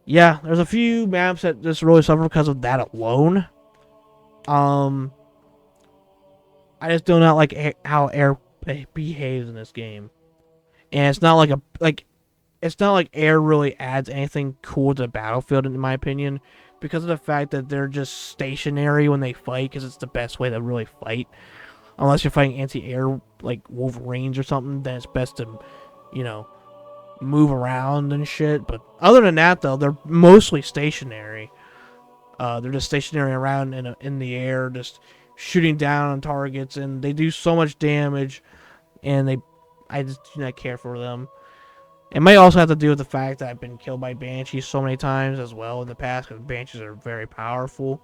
Yeah, there's a few maps that just really suffer because of that alone. I just do not like how air behaves in this game. And it's not like air really adds anything cool to the battlefield, in my opinion, because of the fact that they're just stationary when they fight, because it's the best way to really fight. Unless you're fighting anti-air, like Wolverines or something, then it's best to, move around and shit. But other than that, though, they're mostly stationary. They're just stationary around in the air, just shooting down on targets, and they do so much damage, and I just do not care for them. It might also have to do with the fact that I've been killed by Banshees so many times as well in the past, because Banshees are very powerful.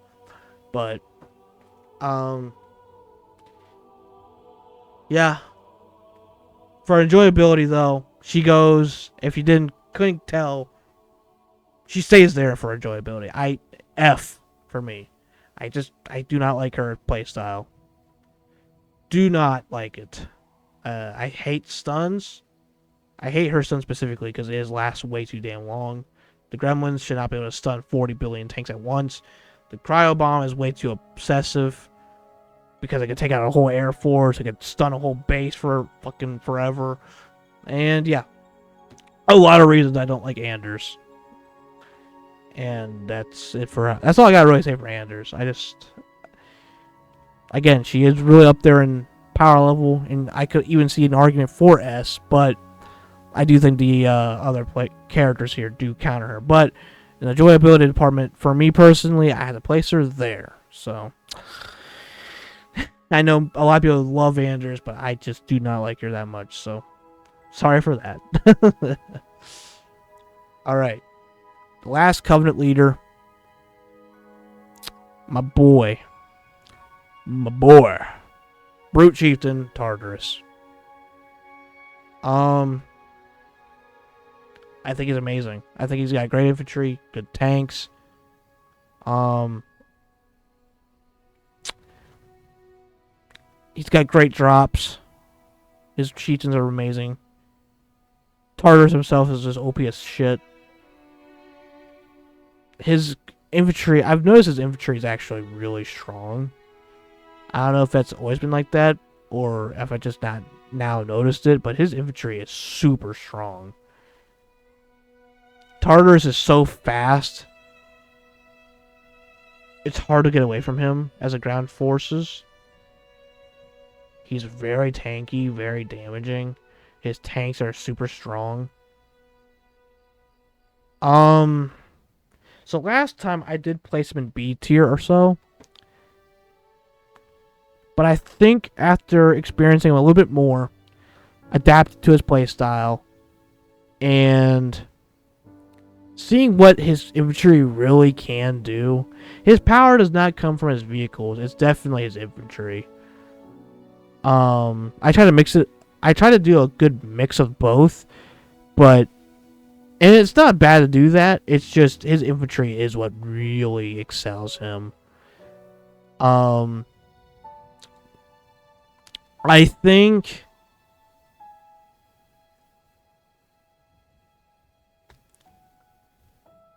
But, yeah. For enjoyability, though, she goes, if you couldn't tell, she stays there for enjoyability. F for me. I do not like her playstyle. Do not like it. I hate stuns. I hate her stun specifically because it lasts way too damn long. The gremlins should not be able to stun 40 billion tanks at once. The cryo bomb is way too obsessive because it can take out a whole air force. It can stun a whole base for fucking forever. And yeah, a lot of reasons I don't like Anders. And that's it for her. That's all I gotta really say for Anders. Again, she is really up there in power level, and I could even see an argument for S, but I do think the other characters here do counter her. But in the enjoyability department, for me personally, I had to place her there. So I know a lot of people love Anders, but I just do not like her that much. So sorry for that. All right. The last Covenant leader. My boy. Brute Chieftain Tartarus. I think he's amazing. I think he's got great infantry, good tanks. He's got great drops. His chieftains are amazing. Tartarus himself is just OP as shit. His infantry, I've noticed his infantry is actually really strong. I don't know if that's always been like that, or if I just not now noticed it, but his infantry is super strong. Tartarus is so fast, it's hard to get away from him as a ground forces. He's very tanky, very damaging. His tanks are super strong. So last time I did place him in B tier or so. But I think after experiencing him a little bit more, adapted to his playstyle, and seeing what his infantry really can do, his power does not come from his vehicles. It's definitely his infantry. I try to mix it. I try to do a good mix of both, and it's not bad to do that. It's just his infantry is what really excels him. I think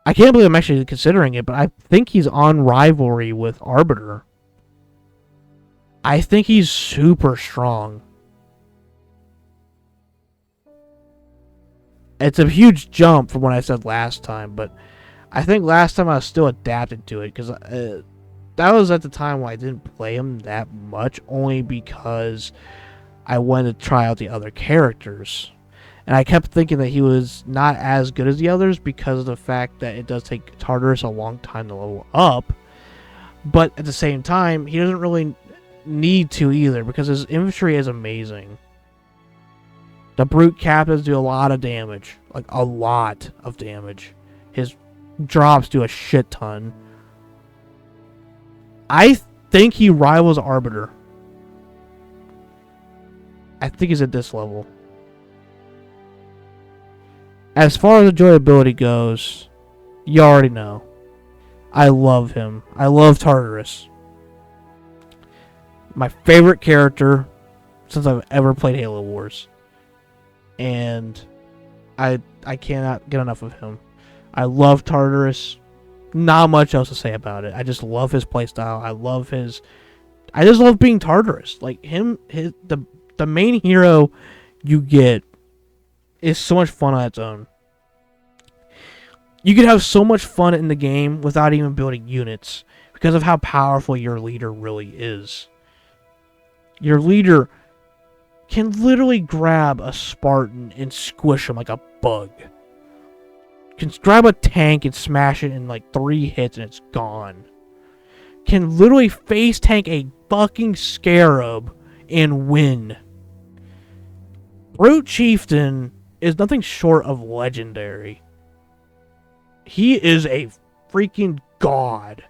I can't believe I'm actually considering it, but I think he's on rivalry with Arbiter. I think he's super strong. It's a huge jump from what I said last time, but I think last time I was still adapted to it, because that was at the time when I didn't play him that much, only because I wanted to try out the other characters. And I kept thinking that he was not as good as the others because of the fact that it does take Tartarus a long time to level up. But at the same time, he doesn't really need to either, because his infantry is amazing. The brute captains do a lot of damage. Like, a lot of damage. His drops do a shit ton. I think he rivals Arbiter. I think he's at this level. As far as enjoyability goes, you already know. I love him. I love Tartarus. My favorite character since I've ever played Halo Wars. And I cannot get enough of him. I love Tartarus. Not much else to say about it. I just love his playstyle. I just love being Tartarus. Like the main hero you get is so much fun on its own. You could have so much fun in the game without even building units because of how powerful your leader really is. Your leader can literally grab a Spartan and squish him like a bug. Can grab a tank and smash it in like 3 hits and it's gone. can literally face tank a fucking scarab and win. Brute Chieftain is nothing short of legendary. He is a freaking god.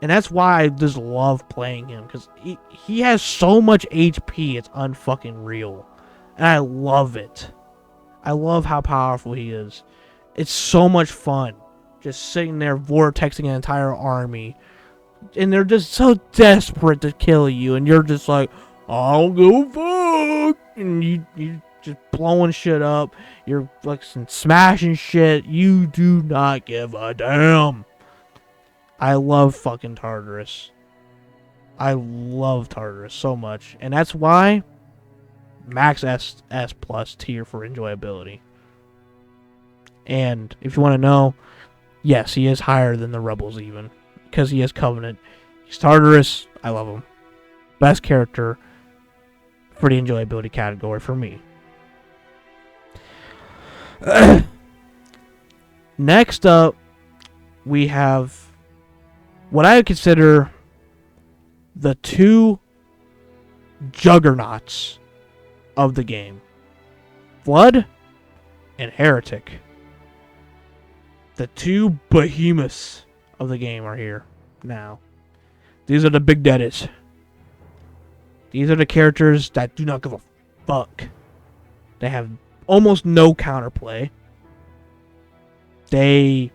And that's why I just love playing him, because he has so much HP, it's unfucking real. And I love it. I love how powerful he is. It's so much fun, just sitting there vortexing an entire army. And they're just so desperate to kill you, and you're just like, I'll go fuck! And you just blowing shit up, you're like smashing shit, you do not give a damn. I love fucking Tartarus. I love Tartarus so much. And that's why max S plus tier for enjoyability. And if you want to know, yes, he is higher than the Rebels even. Because he is Covenant. He's Tartarus. I love him. Best character for the enjoyability category for me. Next up, we have what I would consider the two juggernauts of the game. Flood and Heretic. The two behemoths of the game are here now. These are the big daddies. These are the characters that do not give a fuck. They have almost no counterplay. They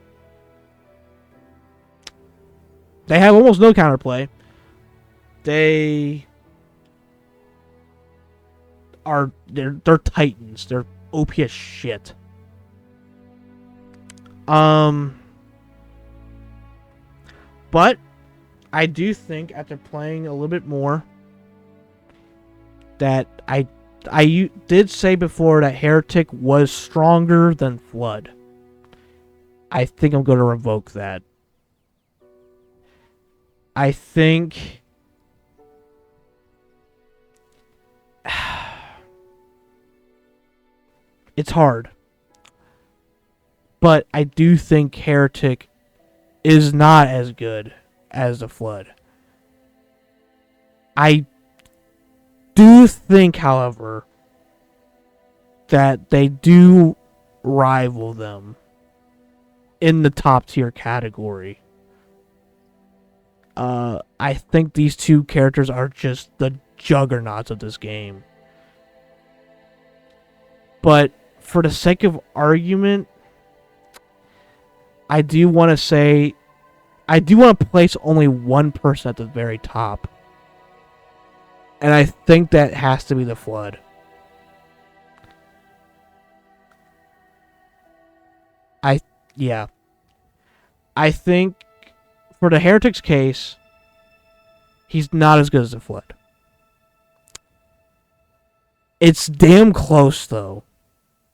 have almost no counterplay. They're titans. They're OP as shit. But I do think after playing a little bit more that I did say before that Heretic was stronger than Flood. I think I'm going to revoke that. I think it's hard. But I do think Heretic is not as good as the Flood. I do think, however, that they do rival them in the top tier category. I think these two characters are just the juggernauts of this game. But for the sake of argument, I do want to say, I do want to place only one person at the very top. And I think that has to be the Flood. Yeah. I think for the Heretic's case, he's not as good as the Flood. It's damn close, though.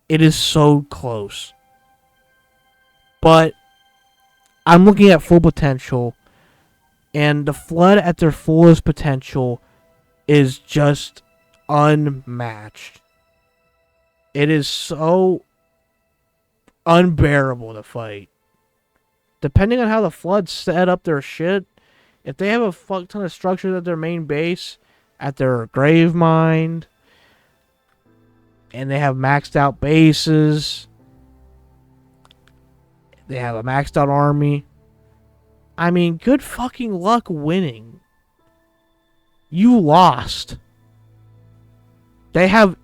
It is so close. But I'm looking at full potential, and the Flood at their fullest potential is just unmatched. It is so unbearable to fight. Depending on how the Flood set up their shit, if they have a fuck ton of structures at their main base, at their grave mine, and they have maxed out bases, they have a maxed out army, I mean, good fucking luck winning. You lost. They have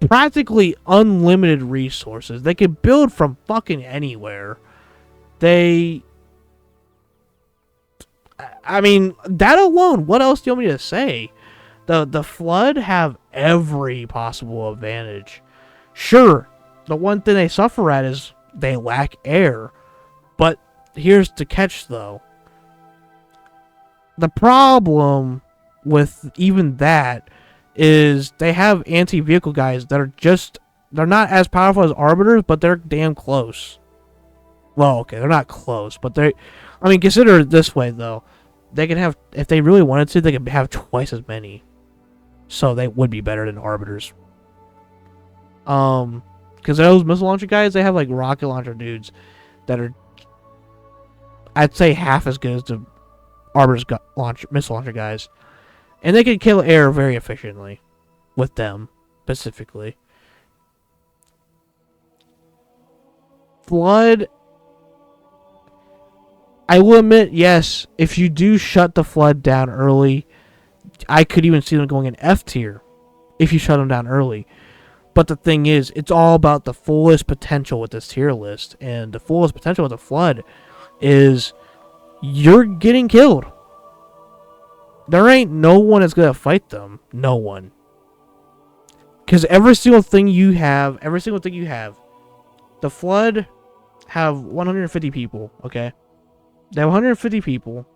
practically unlimited resources. They can build from fucking anywhere. I mean, that alone, what else do you want me to say? The Flood have every possible advantage. Sure, the one thing they suffer at is they lack air. But here's the catch, though. The problem with even that is they have anti-vehicle guys that are they're not as powerful as Arbiters, but they're damn close. Well, okay, they're not close, but consider it this way, though. They can have, if they really wanted to, they could have twice as many. So they would be better than Arbiters. Because those missile launcher guys, they have, like, rocket launcher dudes that are, I'd say, half as good as the missile launcher guys. And they can kill air very efficiently with them, specifically. Flood, I will admit, yes, if you do shut the Flood down early, I could even see them going in F tier if you shut them down early. But the thing is, it's all about the fullest potential with this tier list. And the fullest potential with the Flood is you're getting killed. There ain't no one that's going to fight them. No one. Because every single thing you have, the Flood have 150 people, okay? They have 150 people.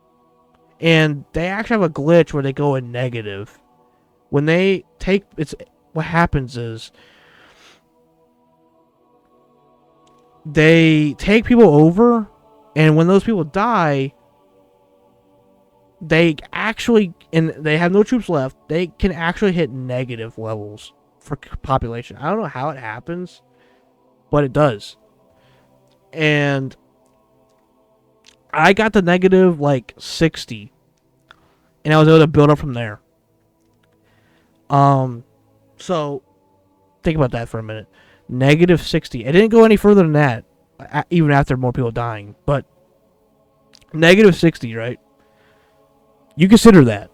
And they actually have a glitch where they go in negative. When they take... what happens is they take people over, and when those people die, they actually, and they have no troops left, they can actually hit negative levels for population. I don't know how it happens, but it does. And I got the negative like 60, and I was able to build up from there. So think about that for a minute. Negative 60. It didn't go any further than that, even after more people dying. But negative 60, right? You consider that.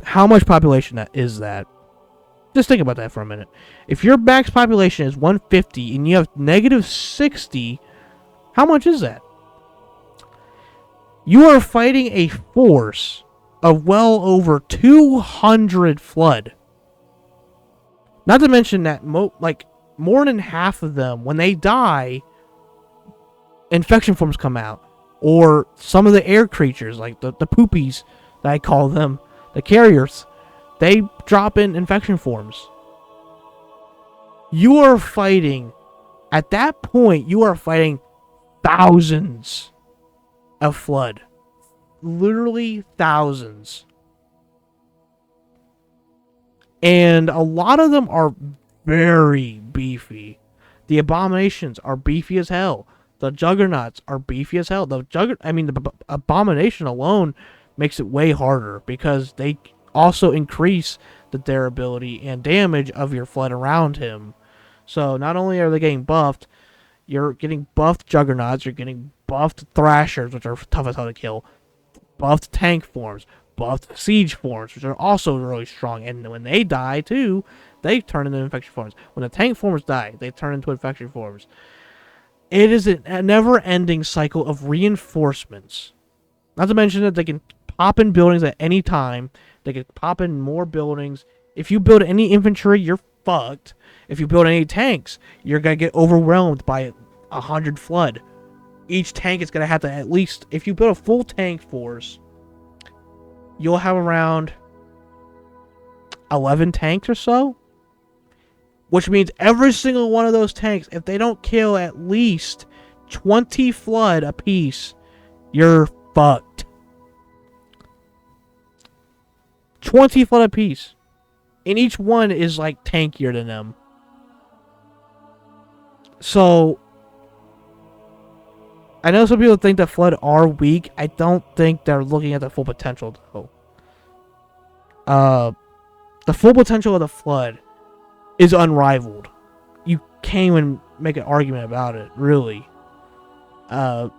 How much population that is that? Just think about that for a minute. If your max population is 150 and you have negative 60, how much is that? You are fighting a force of well over 200 Flood. Not to mention that more than half of them, when they die, infection forms come out. Or some of the air creatures, like the poopies that I call them, the carriers, they drop in infection forms. You are fighting, at that point, you are fighting thousands of Flood. Literally thousands. And a lot of them are very beefy. The Abominations are beefy as hell. The Juggernauts are beefy as hell. The Abomination alone makes it way harder because they also increase the durability and damage of your Flood around him. So not only are they getting buffed, you're getting buffed Juggernauts, you're getting buffed Thrashers, which are tough as hell to kill, buffed tank forms, buffed siege forms, which are also really strong. And when they die too, they turn into infection forms. When the tank forms die, they turn into infection forms. It is a never-ending cycle of reinforcements. Not to mention that they can pop in buildings at any time. They can pop in more buildings. If you build any infantry, you're fucked. If you build any tanks, you're going to get overwhelmed by 100 Flood. Each tank is going to have to at least... If you build a full tank force, you'll have around 11 tanks or so. Which means every single one of those tanks, if they don't kill at least 20 Flood apiece, you're fucked. 20 Flood apiece. And each one is like tankier than them. So, I know some people think that Flood are weak. I don't think they're looking at the full potential, though. The full potential of the Flood is unrivaled. You can't even make an argument about it, really. I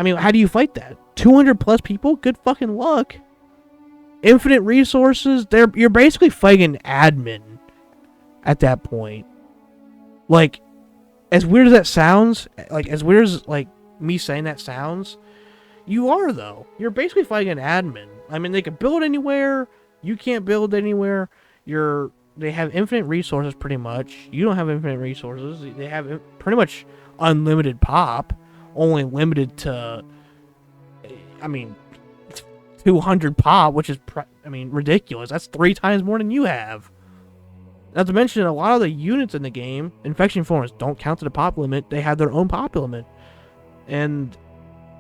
mean, how do you fight that? 200 plus people? Good fucking luck. Infinite resources? You're basically fighting an admin at that point. Like, as weird as that sounds, as weird as, me saying that sounds, you are, though. You're basically fighting an admin. I mean, they can build anywhere. You can't build anywhere. They have infinite resources, pretty much. You don't have infinite resources. They have pretty much unlimited pop. Only limited to, 200 pop, which is, ridiculous. That's 3 times more than you have. Not to mention, a lot of the units in the game, infection forms, don't count to the pop limit. They have their own pop limit. And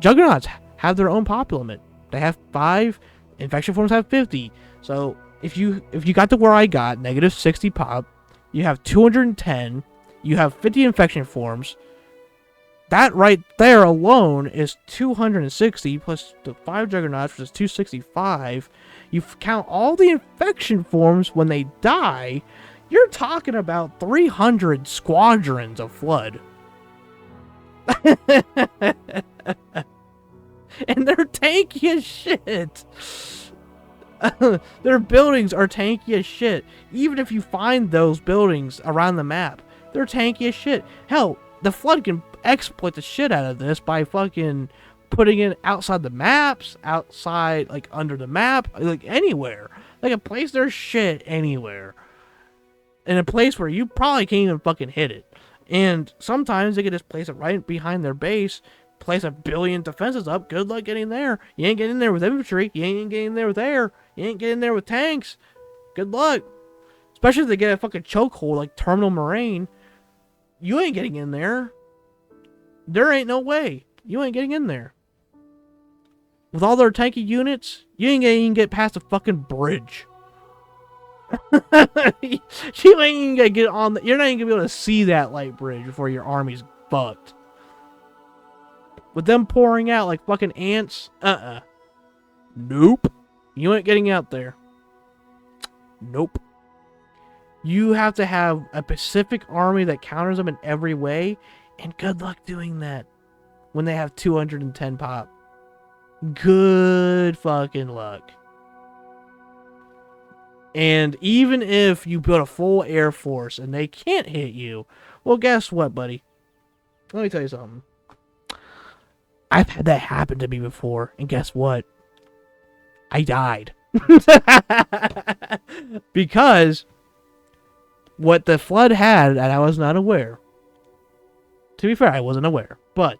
Juggernauts have their own pop limit. They have 5. Infection forms have 50. So if you got to where I got, negative 60 pop, you have 210, you have 50 infection forms, That right there alone is 260 plus the 5 Juggernauts, which is 265. You count all the infection forms when they die, you're talking about 300 squadrons of Flood. And they're tanky as shit. Their buildings are tanky as shit. Even if you find those buildings around the map, they're tanky as shit. Hell, the Flood can exploit the shit out of this by fucking putting it outside the maps, outside, like, under the map, like, anywhere. They can place their shit anywhere. In a place where you probably can't even fucking hit it. And sometimes they can just place it right behind their base, place a billion defenses up. Good luck getting there. You ain't getting there with infantry. You ain't getting there with air. You ain't getting there with tanks. Good luck. Especially if they get a fucking chokehold like Terminal Moraine. You ain't getting in there. There ain't no way. You ain't getting in there. With all their tanky units, you ain't gonna even get past the fucking bridge. You ain't even gonna get on you're not even gonna be able to see that light bridge before your army's fucked. With them pouring out like fucking ants, nope. You ain't getting out there. Nope. You have to have a Pacific army that counters them in every way, and good luck doing that when they have 210 pop. Good fucking luck. And even if you build a full air force and they can't hit you, well, guess what, buddy? Let me tell you something. I've had that happen to me before, and guess what? I died. Because what the Flood had, and I was not aware. To be fair, I wasn't aware, but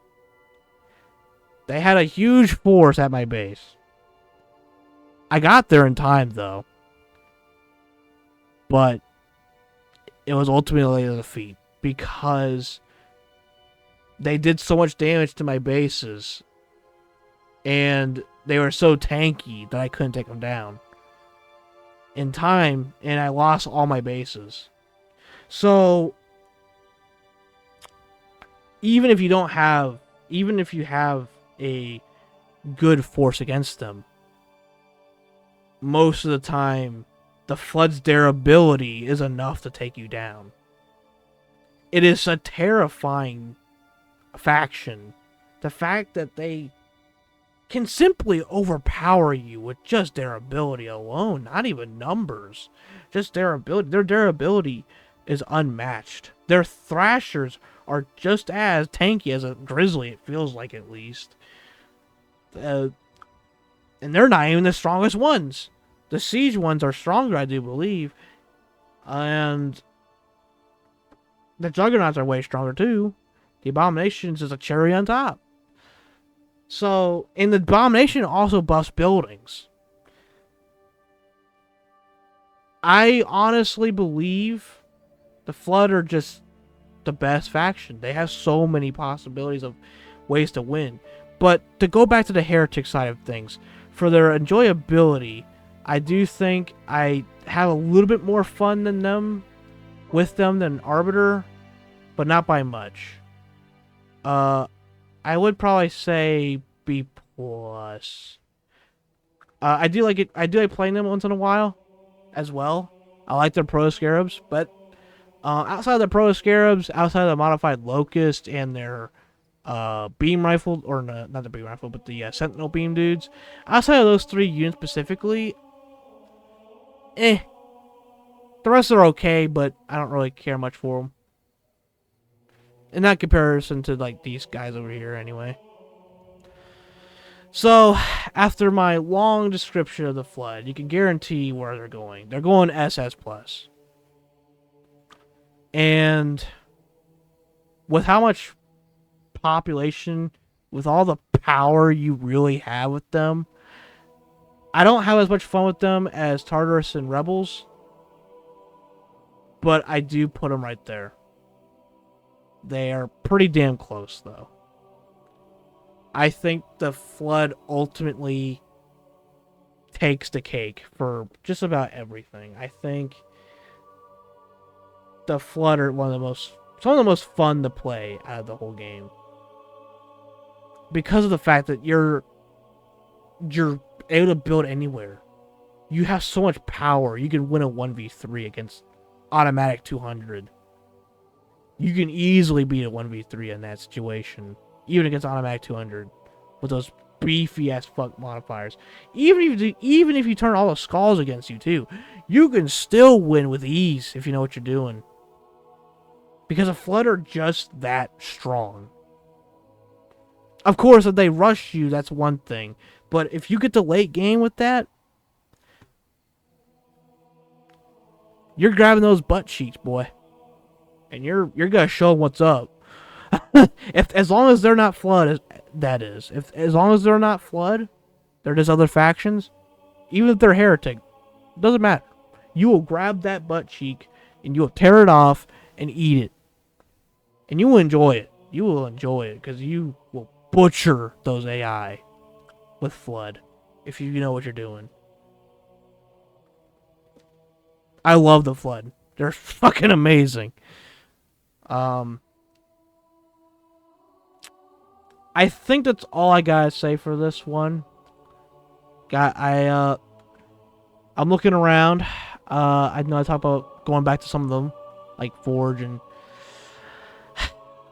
they had a huge force at my base. I got there in time, though. But it was ultimately a defeat because they did so much damage to my bases and they were so tanky that I couldn't take them down in time, and I lost all my bases. So even if you have a good force against them, most of the time the Flood's durability is enough to take you down. It is a terrifying faction. The fact that they can simply overpower you with just durability alone, not even numbers, just durability. Their durability is unmatched. Their thrashers are just as tanky as a grizzly, it feels like, at least. And they're not even the strongest ones. The siege ones are stronger, I do believe. And the juggernauts are way stronger too. The abominations is a cherry on top. So, and the abomination also buffs buildings. I honestly believe the Flood are just the best faction. They have so many possibilities of ways to win. But to go back to the heretic side of things, for their enjoyability, I do think I have a little bit more fun than them, with them, than Arbiter, but not by much. I would probably say B+. I do like it. I do like playing them once in a while, as well. I like their Pro Scarabs, but outside of the Pro Scarabs, outside of the modified Locust and their beam rifle, or no, not the beam rifle, but the Sentinel beam dudes, outside of those 3 units specifically, the rest are okay, but I don't really care much for them. In that comparison to, like, these guys over here, anyway. So, after my long description of the Flood, you can guarantee where they're going. They're going SS+. And with how much population, with all the power you really have with them, I don't have as much fun with them as Tartarus and Rebels, but I do put them right there. They are pretty damn close, though. I think the Flood ultimately takes the cake for just about everything. I think the Flood are some of the most fun to play out of the whole game. because of the fact that you're able to build anywhere. You have so much power. You can win a 1v3 against automatic 200. You can easily beat a 1v3 in that situation, even against automatic 200, with those beefy ass fuck modifiers. Even if you turn all the skulls against you too, you can still win with ease if you know what you're doing. Because a flood are just that strong. Of course, if they rush you, that's one thing. But if you get to late game with that, you're grabbing those butt cheeks, boy. And you're gonna show them what's up. As long as they're not flood, that is. As long as they're not flood, they're just other factions. Even if they're heretic, doesn't matter. You will grab that butt cheek and you will tear it off and eat it, and you will enjoy it. You will enjoy it because you will butcher those AI with flood if you know what you're doing. I love the flood. They're fucking amazing. I think that's all I gotta say for this one. I'm looking around. I know I talked about going back to some of them, like Forge, and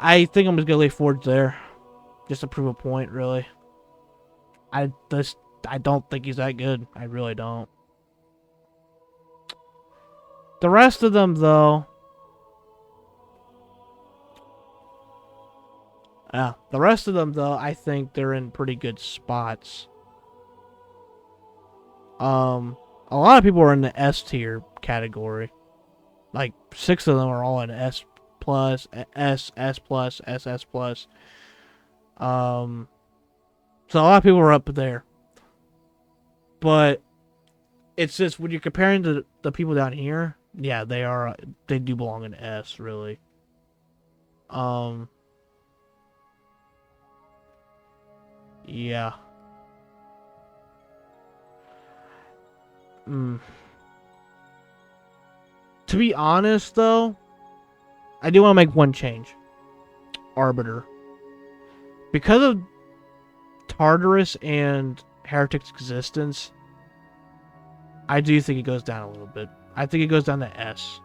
I think I'm just gonna leave Forge there, just to prove a point. Really, I don't think he's that good. I really don't. The rest of them, though. I think they're in pretty good spots. A lot of people are in the S tier category. Like 6 of them are all in S plus, S plus, SS plus. So a lot of people are up there. But it's just when you're comparing to the people down here, yeah, they do belong in S, really. Yeah. To be honest, though, I do want to make one change. Arbiter. Because of Tartarus and Heretic's existence, I do think it goes down a little bit. I think it goes down to S.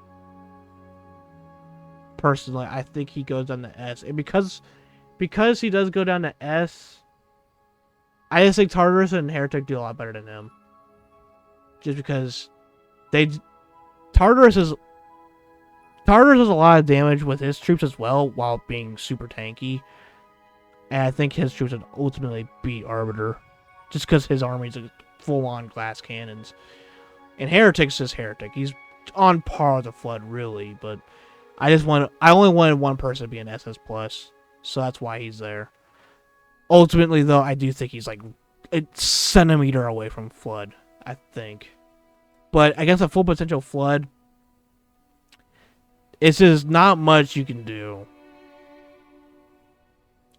Personally, I think he goes down to S. And because he does go down to S, I just think Tartarus and Heretic do a lot better than him. Just because Tartarus does a lot of damage with his troops as well, while being super tanky. And I think his troops would ultimately beat Arbiter, just because his army's full-on glass cannons. And Heretic's just Heretic. He's on par with the Flood, really. But I only wanted one person to be an SS plus, so that's why he's there. Ultimately, though, I do think he's like a centimeter away from Flood, I think. But against a full potential Flood, it's just not much you can do.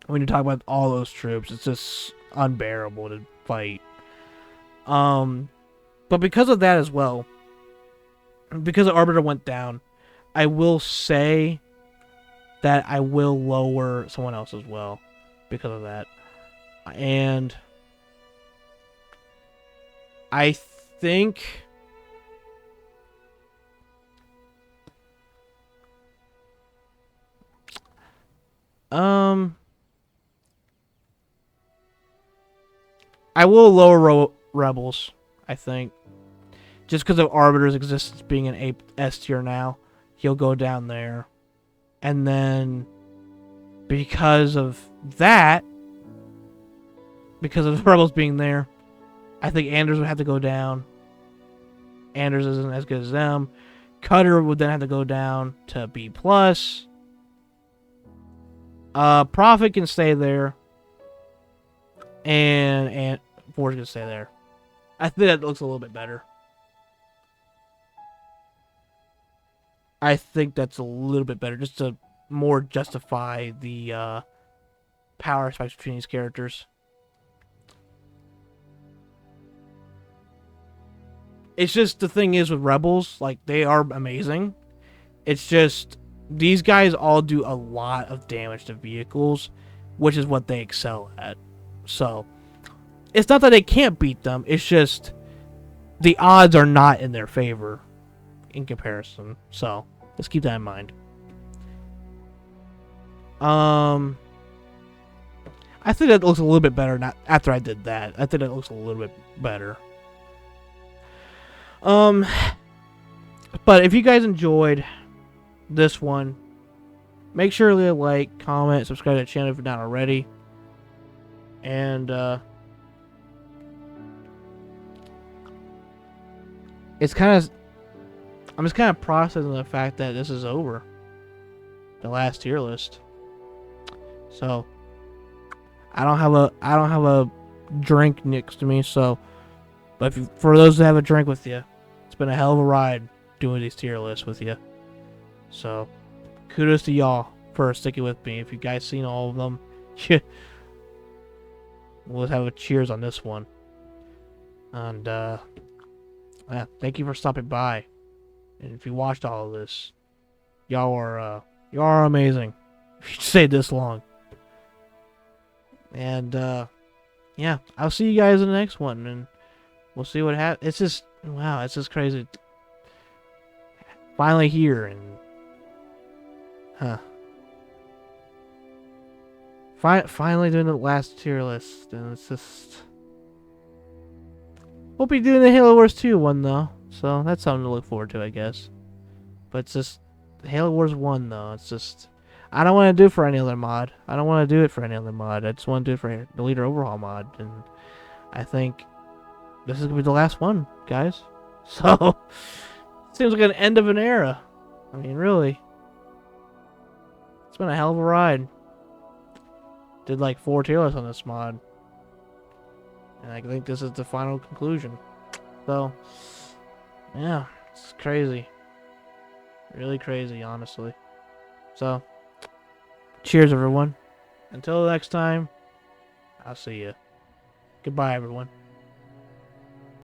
When you talk about all those troops, it's just unbearable to fight. But because of that as well, because the Arbiter went down, I will say that I will lower someone else as well because of that. And I think I will lower Rebels, I think. Just because of Arbiter's existence being an S tier now, he'll go down there. And then because of that, because of Rebels being there, I think Anders would have to go down. Anders isn't as good as them. Cutter would then have to go down to B+. Prophet can stay there. And Forge can stay there. I think that looks a little bit better. I think that's a little bit better, just to more justify the power spikes between these characters. It's just, the thing is with Rebels, like, they are amazing. It's just, these guys all do a lot of damage to vehicles, which is what they excel at. So, it's not that they can't beat them. It's just the odds are not in their favor in comparison. So, let's keep that in mind. I think that looks a little bit better not after I did that. I think it looks a little bit better. But if you guys enjoyed this one, make sure to leave a like, comment, subscribe to the channel if you're not already. And it's kind of, I'm just kind of processing the fact that this is over. The last tier list. So I don't have a drink next to me, so but for those that have a drink with you, it's been a hell of a ride doing these tier lists with you. So kudos to y'all for sticking with me. If you guys seen all of them, we'll have a cheers on this one. And yeah, thank you for stopping by. And if you watched all of this, y'all are amazing. If you stayed this long. And yeah, I'll see you guys in the next one, and we'll see what happens. It's just, wow, it's just crazy. Finally here, and finally doing the last tier list, and it's just. We'll be doing the Halo Wars 2 one though, so that's something to look forward to, I guess. But it's just Halo Wars 1 though. It's just. I don't want to do it for any other mod. I don't want to do it for any other mod. I just want to do it for the Leader Overhaul mod. And I think this is going to be the last one, guys. So, seems like an end of an era. I mean, really. It's been a hell of a ride. Did like 4 tier lists on this mod. And I think this is the final conclusion. So, yeah, it's crazy. Really crazy, honestly. So, cheers, everyone. Until next time, I'll see you. Goodbye, everyone.